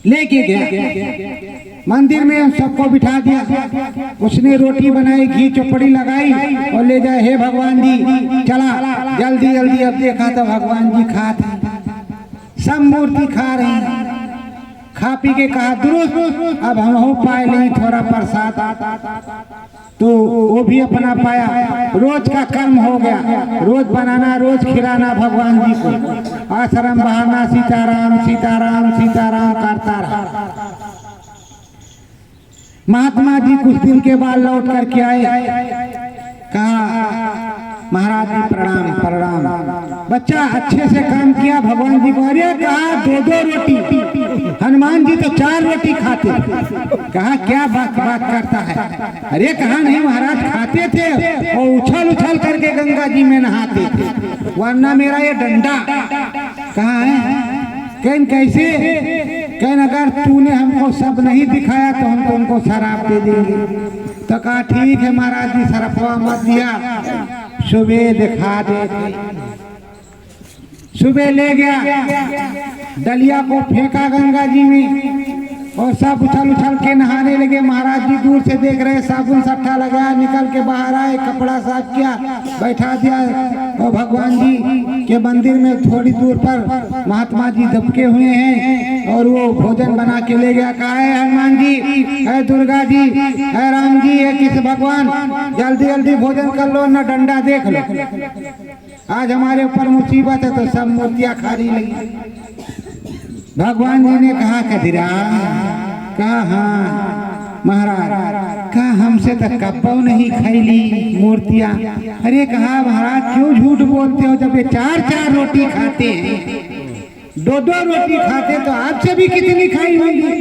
लेके गया मंदिर में, सबको बिठा दिया। उसने रोटी बनाई, घी चौपड़ी लगाई और ले जाए, हे भगवान जी चला जल्दी जल्दी। अब देखा तो भगवान जी खाते, सब मूर्ति खा रहे हैं। खा पी के कहा दुरुस्त, अब हम हो पाए नहीं थोड़ा प्रसाद, तो वो भी अपना पाया। रोज का कर्म हो गया, रोज बनाना, रोज खिलाना भगवान जी को। आश्रम बहाना सीताराम सीताराम सीताराम करता रहा। महात्मा जी कुछ दिन के बाद लौट करके आए। कहा महाराज जी प्रणाम प्रणाम, बच्चा अच्छे से काम किया भगवान जी को। अरे कहा 2-2 रोटी, हनुमान जी तो 4 रोटी खाते। कहा क्या बात करता है। अरे कहा नहीं महाराज खाते थे और उछल उछल करके गंगा जी में नहाते थे, वरना मेरा ये डंडा कहाँ है। कहन कैसे, कहन अगर तूने हमको सब नहीं दिखाया तो हम तुमको शराब दे देंगे। तो कहा ठीक है महाराज जी, शराबवा मत दिया, सुबह दिखा दे। सुबह ले गया, डलिया को फेंका गंगा जी में, और सब उछल उछल के नहाने लगे। महाराज जी दूर से देख रहे, साबुन सट्टा लगाया, निकल के बाहर आए, कपड़ा साफ किया, बैठा दिया। और भगवान जी के मंदिर में थोड़ी दूर पर महात्मा जी दबके हुए हैं और वो भोजन बना के ले गया। कहा है हनुमान जी, है दुर्गा जी, है राम जी, है किस भगवान, जल्दी जल्दी भोजन कर लो, न डंडा देख लो, आज हमारे ऊपर मुसीबत है। तो सब मूर्तियां खाने लगी। भगवान जी ने कहा कदीरा, कहा हाँ महाराज, कहा हमसे तो कब्बो नहीं खैली मूर्तियां। अरे कहा महाराज क्यों झूठ बोलते हो, जब ये 4-4 रोटी खाते हैं, 2-2 रोटी खाते तो आपसे भी कितनी खाई होंगी।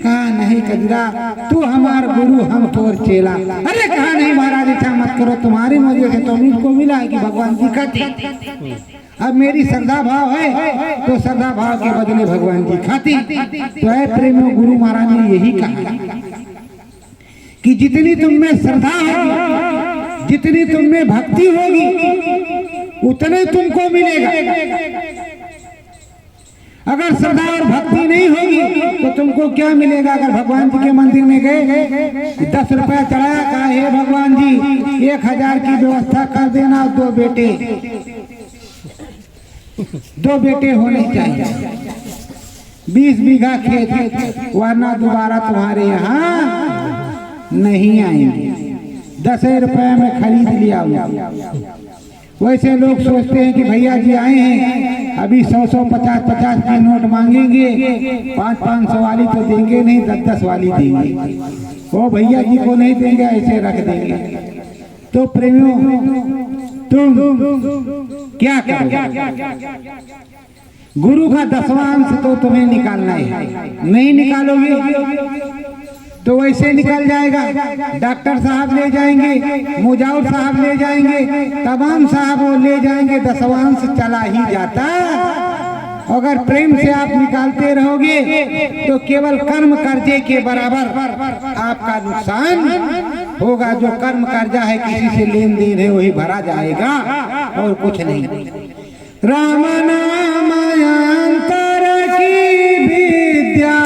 कहा नहीं कदीरा, तू हमारा गुरु, हम तोर चेला। अरे कहा नहीं महाराज ऐसा मत करो, तुम्हारी वजह से तो मुझको मिला है कि भगवान जी खाते, अब मेरी श्रद्धा भाव है तो श्रद्धा भाव के बदले भगवान जी खाती। तो है प्रेमियों, गुरु महाराज ने यही कहा कि जितनी तुम में श्रद्धा होगी, जितनी तुम में भक्ति होगी, उतने तुमको मिलेगा। अगर श्रद्धा और भक्ति नहीं होगी तो तुमको क्या मिलेगा। अगर भगवान जी के मंदिर में गए, 10 रुपया चढ़ाया, कहा हे भगवान जी 1000 की व्यवस्था कर देना, 2 बेटे होने चाहिए, 20 बीघा खेत, वरना दोबारा तुम्हारे यहाँ नहीं आएंगे। 10 रुपए में खरीद लिया। वैसे लोग सोचते हैं कि भैया जी आए हैं, अभी 100-100, 50-50 की नोट मांगेंगे, 500-500 वाली तो देंगे नहीं, 10-10 वाली देंगे। वो भैया जी को नहीं देंगे, ऐसे रख देंगे। तो प्रेमियों, तुम क्या करोगे। गुरु का 10वां अंश तो तुम्हें निकालना है, नहीं निकालोगे तो वैसे निकल जाएगा। डॉक्टर साहब ले जाएंगे, मुजावर साहब ले जाएंगे, तमाम साहब वो ले जाएंगे, 10वां अंश चला ही जाता। अगर प्रेम से आप निकालते रहोगे तो केवल कर्म कर्जे के बराबर आपका नुकसान होगा। जो कर्म कर्जा है, किसी से लेन देन है, वही भरा जाएगा और कुछ नहीं। राम नाम अंतर की विद्या,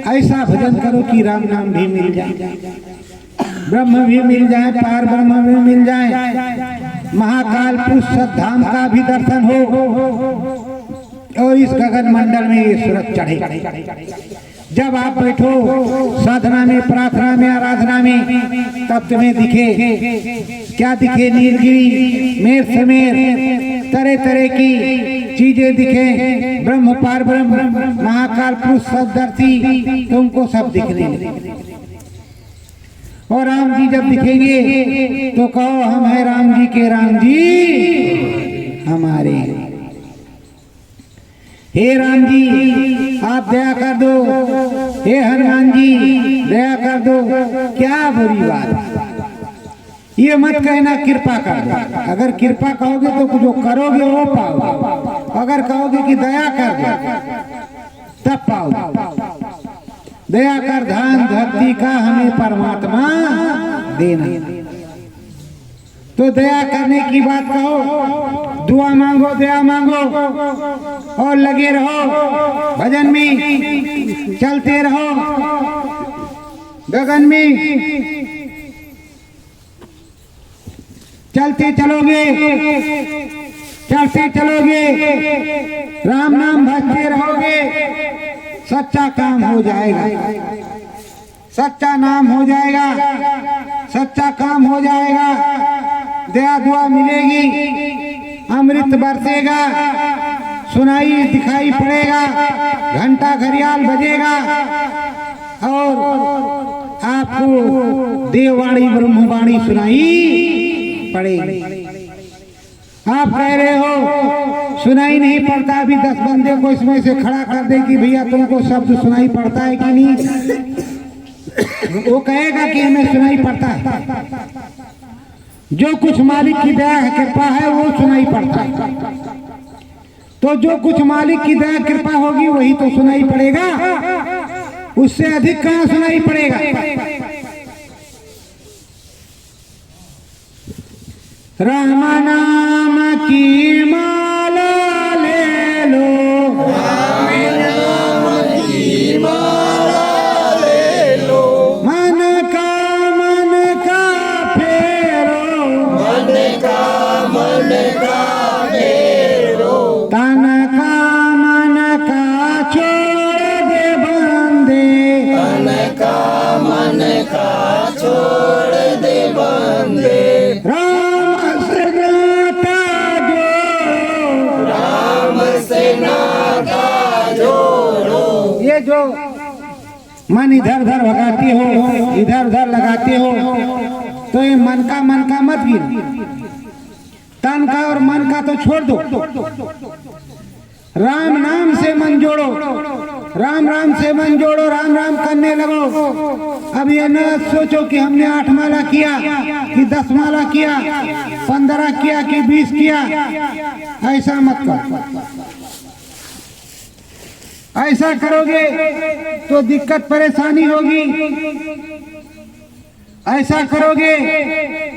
ऐसा भजन करो कि राम नाम भी मिल जाए, ब्रह्म भी मिल जाए, पार ब्रह्म भी मिल जाए, महाकाल पुरुष धाम का भी दर्शन हो और इस गगन मंडल में ये सूरज चढ़े। जब आप बैठो साधना में, प्रार्थना में, आराधना में, तब तुम्हें दिखे, क्या दिखे, नीलगिरी, मेर समेर, तरह तरह की चीजें दिखे, ब्रह्म पार ब्रह्म, महाकाल पुरुष सदर्शी, तुमको सब दिखने लगे। और राम जी जब दिखेंगे तो कहो हम है राम जी के राम जी हमारे। हे राम जी आप दया कर दो, हे हनुमान जी दया कर दो। क्या बुरी बात, ये मत कहना कृपा कर दो। अगर कृपा कहोगे तो जो करोगे वो पाओगे, अगर कहोगे कि दया कर दो तब पाओगे। दया कर धान धरती का हमें परमात्मा देना। तो दया करने की बात कहो, दुआ मांगो, दया मांगो और लगे रहो भजन में, चलते रहो गगन में, चलते चलोगे, चलते चलोगे, राम नाम भजते रहोगे, सच्चा काम हो जाएगा, सच्चा नाम हो जाएगा, सच्चा काम हो जाएगा, दया दुआ मिलेगी, अमृत बरसेगा, सुनाई दिखाई पड़ेगा, घंटा घड़ियाल बजेगा और आपको देववाणी ब्रह्मवाणी सुनाई पड़ेगी। आप कह रहे हो सुनाई नहीं पड़ता, अभी 10 बंदे को इसमें से खड़ा कर दे कि भैया तुमको शब्द सुनाई पड़ता है कि नहीं, वो कहेगा कि हमें सुनाई पड़ता है। जो कुछ मालिक की दया है, कृपा है, वो सुनाई पड़ता है। तो जो कुछ मालिक की दया कृपा होगी वही तो सुनाई पड़ेगा, उससे अधिक कहाँ सुनाई पड़ेगा। राम नाम की माला ले लो, राम नाम की माला ले लो, मन का फेरो, मन का फेरो, तन का छोड़ दे बंदे, मन का छोड़ दे बंदे, राम से नाता जोड़ो, राम से नाता जोड़ो। ये जो मन इधर उधर भगाती हो, इधर उधर लगाते हो, तो ये मन का मत गिनो, तन का और मन का तो छोड़ दो। राम नाम से मन जोड़ो, राम राम से मन जोड़ो, राम राम करने लगो। अब ये न सोचो कि हमने 8 माला किया कि 10 माला किया, 15 किया कि 20 किया, ऐसा मत करो। ऐसा करोगे तो दिक्कत परेशानी होगी, ऐसा करोगे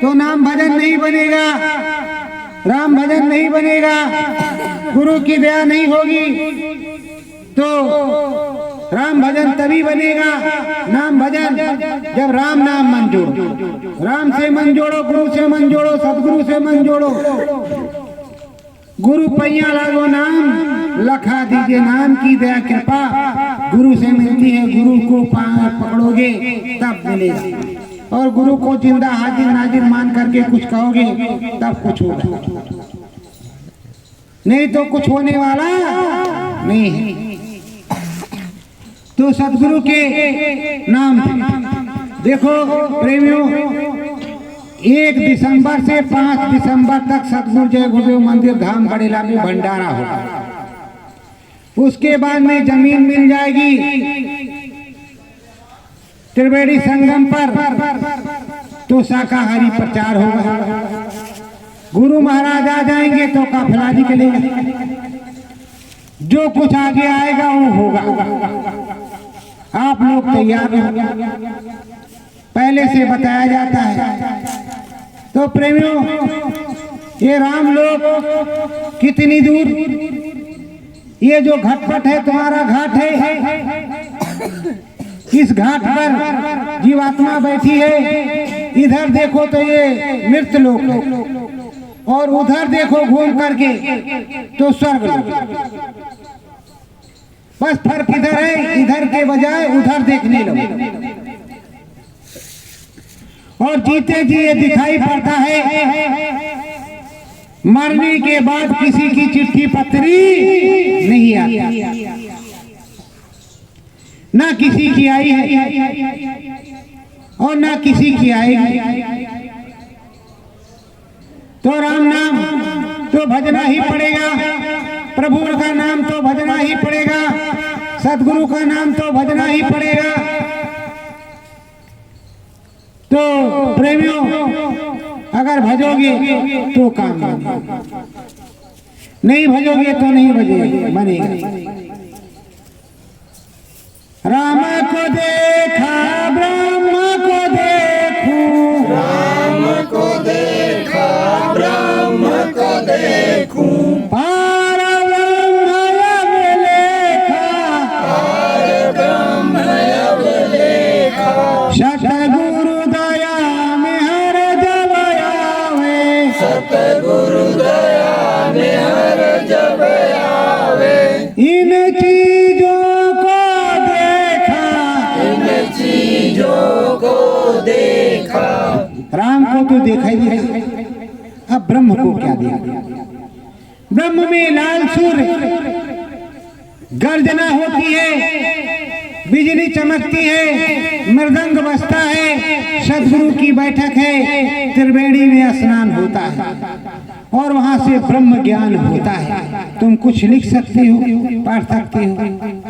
तो नाम भजन नहीं बनेगा, राम भजन नहीं बनेगा, गुरु की दया नहीं होगी। तो राम भजन तभी बनेगा, नाम भजन, जब राम नाम मन जोड़ो, राम से मन जोड़ो, गुरु से मन जोड़ो, सदगुरु से मन जोड़ो। गुरु पैया लागो नाम, लखा दीजिए नाम की दया कृपा, गुरु से मिलती है, गुरु को पकड़ोगे तब मिलेगा। और गुरु को जिंदा हाजिर नाजिर मान करके कुछ कहोगे तब कुछ होगा, नहीं तो कुछ होने वाला नहीं है। तो सदगुरु के नाम देखो प्रेमियों, 1 दिसंबर से 5 दिसंबर तक सतगुरु जय गुरुदेव मंदिर धाम बड़ेला में भंडारा होगा। उसके बाद में जमीन मिल जाएगी त्रिवेणी संगम पर, तो शाकाहारी प्रचार होगा। गुरु महाराज आ जाएंगे तो काफिला निकलेगा, जो कुछ आगे आएगा वो होगा। आप लोग तैयार हो, पहले से बताया जाता है। तो प्रेमियों, ये राम लोग कितनी दूर, ये जो घटपट है तुम्हारा घाट है, इस घाट पर जीवात्मा बैठी है। इधर देखो तो ये मृत लोक, और उधर देखो घूम करके तो स्वर्ग लोक। बस फर्क इधर है, इधर के बजाय उधर देखने लगो। और जीते जी ये दिखाई पड़ता है, मरने के बाद किसी की चिट्ठी पत्री नहीं आती, ना किसी की आई है और ना किसी की आएगी। तो राम नाम तो भजना ही पड़ेगा, प्रभु का नाम तो भजना ही पड़ेगा, सदगुरु का नाम तो भजना ही पड़ेगा। तो प्रेमियों, अगर भजोगे तो काम बनेगा, नहीं भजोगे तो नहीं बनेगा। राम को देखा ब्रह्म को देखूं, राम को देखा ब्रह्म को देखूं, पार ब्रह्म अब लेखा, पार ब्रह्म अब लेखा, सतगुरु दया में हर जब आवे, सतगुरु दया में हर जब आवे, इन चीजों को देखा, इन चीजों को देखा। राम को तो देखा ही नहीं, अब ब्रह्म को क्या देखा। ब्रह्म में लाल सूर्य गर्जना होती है, बिजली चमकती है, मृदंग बजता है, सदगुरु की बैठक है, त्रिवेणी में स्नान होता है। और वहां से ब्रह्म ज्ञान होता है। तुम कुछ लिख सकती हो, पढ़ सकती हो,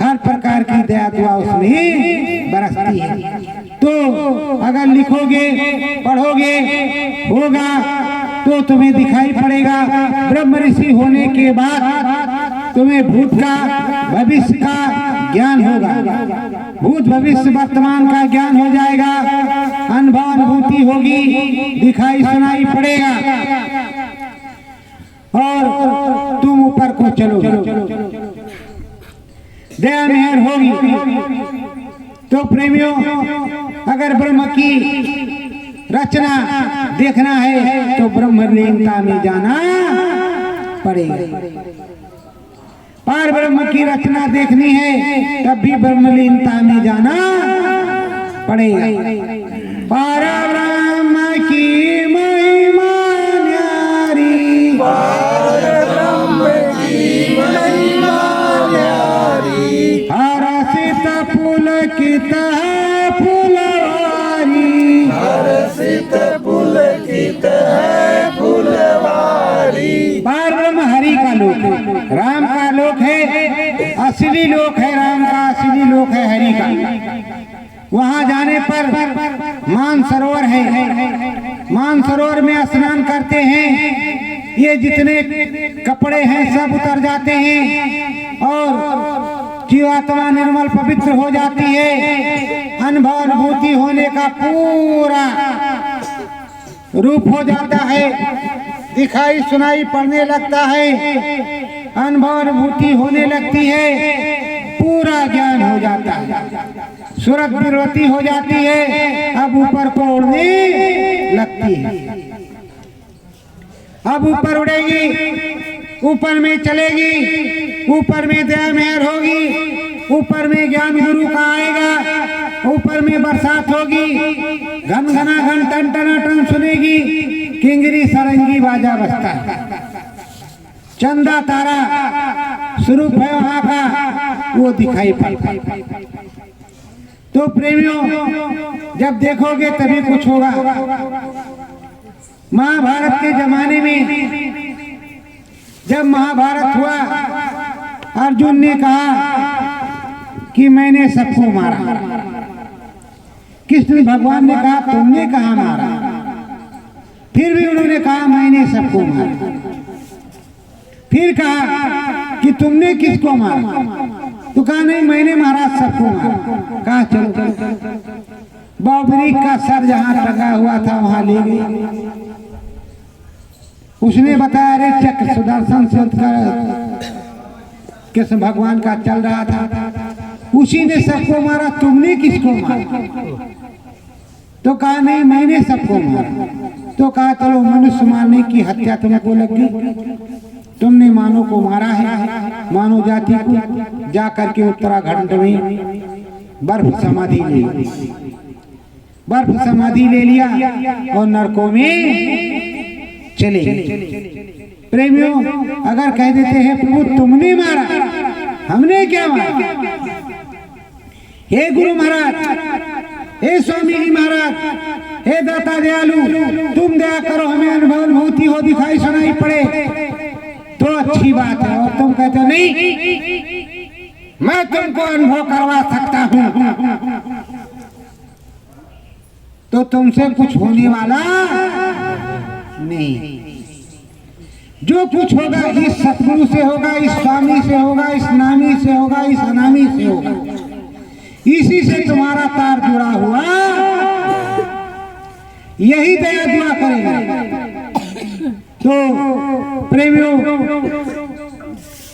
हर प्रकार की दया दुआ उसमें बरसती है। तो अगर लिखोगे, पढ़ोगे, होगा तो तुम्हें दिखाई पड़ेगा। ब्रह्म ऋषि होने के बाद तुम्हें भूत का, भविष्य का ज्ञान होगा। भूत भविष्य वर्तमान का ज्ञान हो जाएगा, अनुभव अनुभूति होगी, दिखाई सुनाई पड़ेगा और तुम ऊपर को चलोगे, दया मेहर होगी। तो प्रेमियों, अगर ब्रह्म की रचना देखना है तो ब्रह्मलीनता में जाना पड़ेगा। पार ब्रह्म की रचना देखनी है तब भी ब्रह्मलीनता में जाना पड़ेगा। पार ब्रह्म की महिमा न्यारी, पार ब्रह्म की महिमा न्यारी, हर सित पुलकित है फुलवारी, हर्षित पुलकित है फुलवारी। पार ब्रह्म हरि का लोक है, राम का लोक है, असली लोक है राम का, असली लोक है हरि का। वहां जाने पर मानसरोवर है, मानसरोवर में स्नान करते हैं, ये जितने कपड़े हैं सब उतर जाते हैं और जीवात्मा निर्मल पवित्र हो जाती है। अनुभव अनुभूति होने का पूरा रूप हो जाता है, दिखाई सुनाई पड़ने लगता है, अनुभव अनुभूति होने लगती है, पूरा ज्ञान हो जाता है, सूरत विरवती हो जाती है। अब ऊपर को उड़ने लगती है, अब ऊपर उड़ेगी, ऊपर में चलेगी, ऊपर में दया मेहर होगी, ऊपर में ज्ञान गुरु का आएगा, ऊपर में बरसात होगी, घन घना घन टन टनाटन सुनेगी, किंगरी सरंगी बाजा बजता है, चंदा तारा स्वरूप है वहां का, वो दिखाई पड़ता है। तो प्रेमियों, जब देखोगे तभी कुछ होगा। महाभारत के जमाने में जब महाभारत हुआ, अर्जुन ने कहा कि मैंने सबको मारा, कृष्ण भगवान ने कहा तुमने कहा मारा, फिर भी उन्होंने कहा मैंने सबको मारा, फिर कहा कि तुमने किसको मारा, तो कहा नहीं मैंने महाराज सबको मारा। कहा चलो बाबरी का सर जहां टंगा हुआ था वहां ले गए। उसने बताया अरे चक्र सुदर्शन से कृष्ण भगवान का चल रहा था, उसी ने सबको मारा, तुमने किसको मारा, तो कहा नहीं मैंने सबको मारा। तो कहा चलो मनुष्य मारने की हत्या तुमको लगी, तुमने मानव को मारा है, मानव जाति को, जा करके उत्तराखंड में बर्फ समाधि ले, बर्फ समाधि ले लिया और नरकों में चले। प्रेमियों, अगर कह देते हैं प्रभु तुमने मारा, हमने क्या मारा, हे गुरु महाराज, हे स्वामी जी महाराज, हे दाता दयालु, तुम दया करो, हमें अनुभव अनुभूति हो, दिखाई सुनाई पड़े तो अच्छी बात है। और तुम कहते नहीं मैं तुमको अनुभव करवा सकता हूं, तो तुमसे कुछ होने वाला नहीं। जो कुछ होगा इस सतगुरु से होगा, इस स्वामी से होगा, इस नामी से होगा, इस अनामी से होगा, इसी से तुम्हारा तार जुड़ा हुआ, यही दया दुआ करेगा। तो प्रेमियों,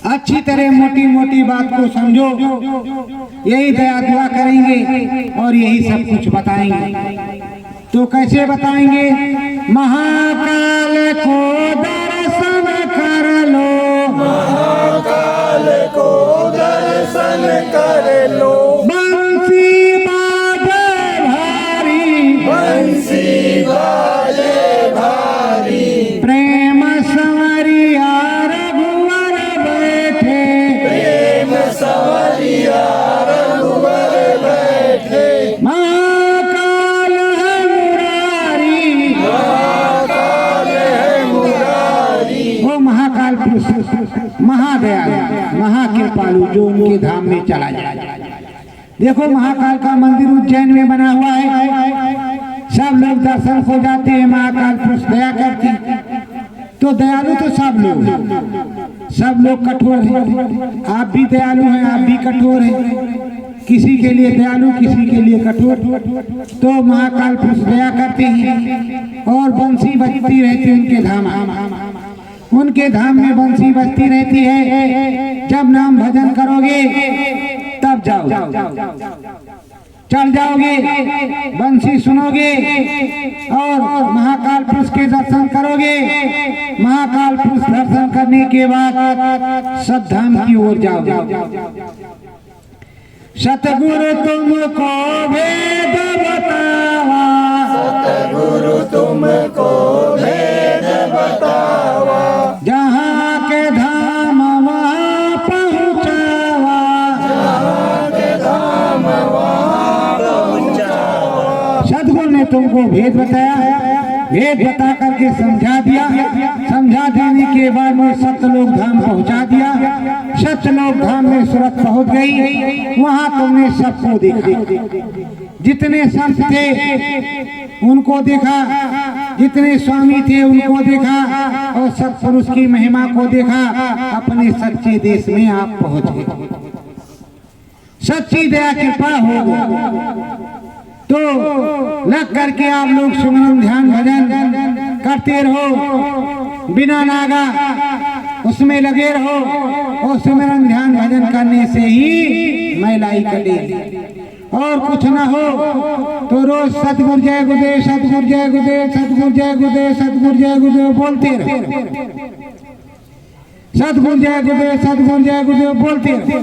अच्छी तरह मोटी मोटी बात को समझो, यही दया दुआ करेंगे और यही सब कुछ बताएंगे। तो कैसे बताएंगे, महाकाल को दर्शन कर लो, महाकाल को दर्शन कर लो, बंसी बाजे भारी, बंसी बाजे भारी, प्रेम संवरिया रघुवर बैठे, प्रेम संवरिया रघुवर बैठे, महाकाल है मुरारी, महाकाल है मुरारी, महाकालपुरुष महादयालु महाकृपालु जो उनके धाम में चला जाए। देखो महाकाल का मंदिर उज्जैन में बना हुआ है, सब लोग दर्शन को जाते हैं। महाकाल पुरुष दया करती, तो दयालु तो सब लोग कठोर हैं। आप भी दयालु हैं, आप भी कठोर हैं। किसी के लिए दयालु, किसी के लिए कठोर। तो महाकाल पुरुष दया करते हैं और बंसी बजती रहती है उनके धाम। उनके धाम में बंसी बजती रहती है। जब नाम भजन करोगे तब जाओ, चढ़ जाओगे, बंसी सुनोगे और महाकाल पुरुष के दर्शन करोगे। महाकाल पुरुष दर्शन करने के बाद सब धाम की ओर जाओगे। सतगुरु तुमको भेद बतावा, सतगुरु तुमको भेद बतावा, जहाँ के धाम वहाँ पहुँचावा, जहाँ के धाम वहाँ पहुँचावा। सतगुरु ने तुमको भेद बताया, भेद बता करके समझा दिया। समझा देने के बाद में सतलोक धाम पहुंचा दिया। सतलोक धाम में सूरत पहुंच गई। वहां तुमने सबको देखा, जितने संत थे उनको देखा, जितने स्वामी थे उनको देखा और सत्पुरुष की महिमा को देखा। अपने सच्चे देश में आप पहुंच गए। सच्ची दया कृपा हो तो लग करके आप लोग सुमरन ध्यान भजन करते रहो, बिना नागा उसमें लगे रहो। और सुमरन ध्यान भजन करने से ही मैलाई कटेगी। और कुछ ना हो तो रोज सतगुरु जय गुरुदेव, सतगुरु जय गुरुदेव, सतगुरु जय गुरुदेव, सतगुरु जय गुरुदेव बोलते रहो। सतगुरु जय गुरुदेव, सतगुरु जय गुरुदेव बोलते रहो,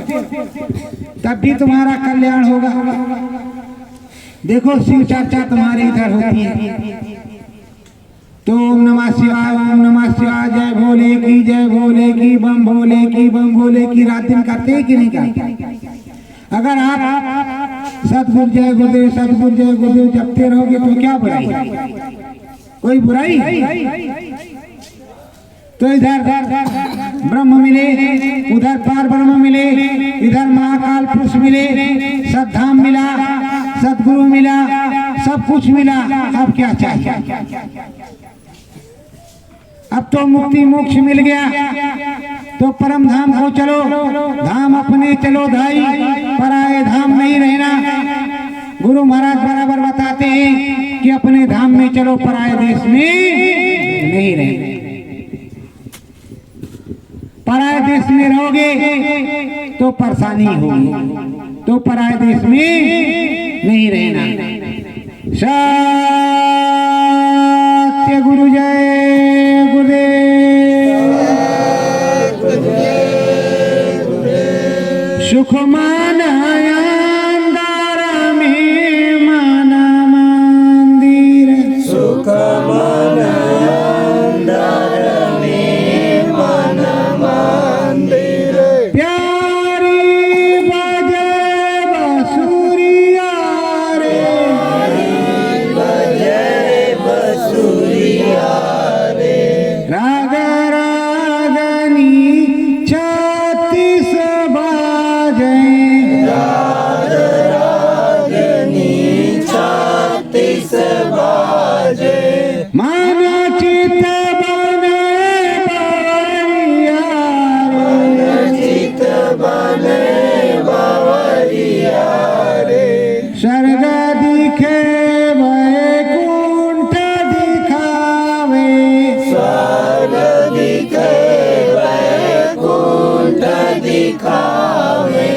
तब भी तुम्हारा कल्याण होगा। देखो शिव चर्चा तुम्हारे इधर होती है तो ओम नमः शिवाय, ओम नमः शिवाय, जय भोले की, जय भोले की, बम भोले की, बम भोले की रात दिन करते हैं कि नहीं करते? अगर आप सतगुरु जय गुरुदेव, सतगुरु जय गुरुदेव जपते रहोगे तो क्या बुराई? कोई बुराई? तो इधर ब्रह्म मिले, उधर पार ब्रह्म मिले, इधर महाकाल पुरुष मिले, सद्धाम मिला, सतगुरु मिला, सब कुछ मिला। अब क्या चाहिए? अब तो मुक्ति मोक्ष मिल गया तो परम धाम को चलो। धाम अपने चलो भाई, पराये धाम नहीं रहना। गुरु महाराज बराबर बताते हैं कि अपने धाम में चलो, पराये देश में नहीं रहना। पराये देश में रहोगे तो परेशानी होगी, तो पराये देश में नहीं रहना। सत्य गुरु जय गुरुदेव, सुख मान अंदर में मन मंदिर, सुख मन अंदर में मन मंदिर, प्यारी बजे बसुरिया रे, बजे बसुरिया रे, राग रागनी छत्तीस बाजे, राग रागनी छत्तीस बाजे, मन चित बने बावरिया रे, चित बने बावरिया रे, स्वर्ग दिखे वैकुंठ दिखावे, स्वर्ग दिखे वैकुंठ दिखावे,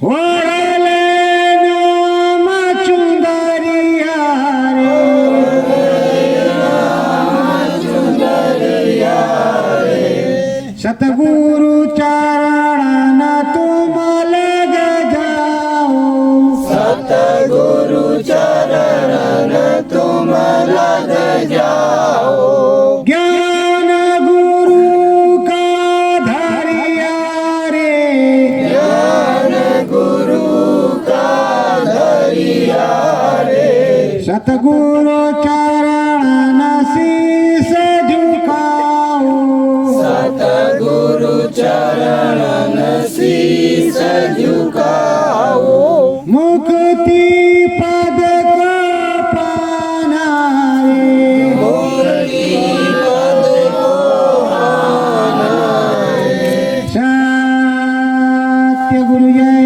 ओढ़ले नाम चुंदरिया रे, सतगुरु चरण तुम लग जाओ, सतगुरु चरण तुम लग जाओ, ज्ञान गुरु का धरिया रे, ज्ञान गुरु का धरिया रे, सतगुरु चरण शीस झुकाओ, सतगुरु चरणन शीस झुकाओ मुक्ति पद को पाना रे मुक्ति पद को पाना है। सत्य गुरु जय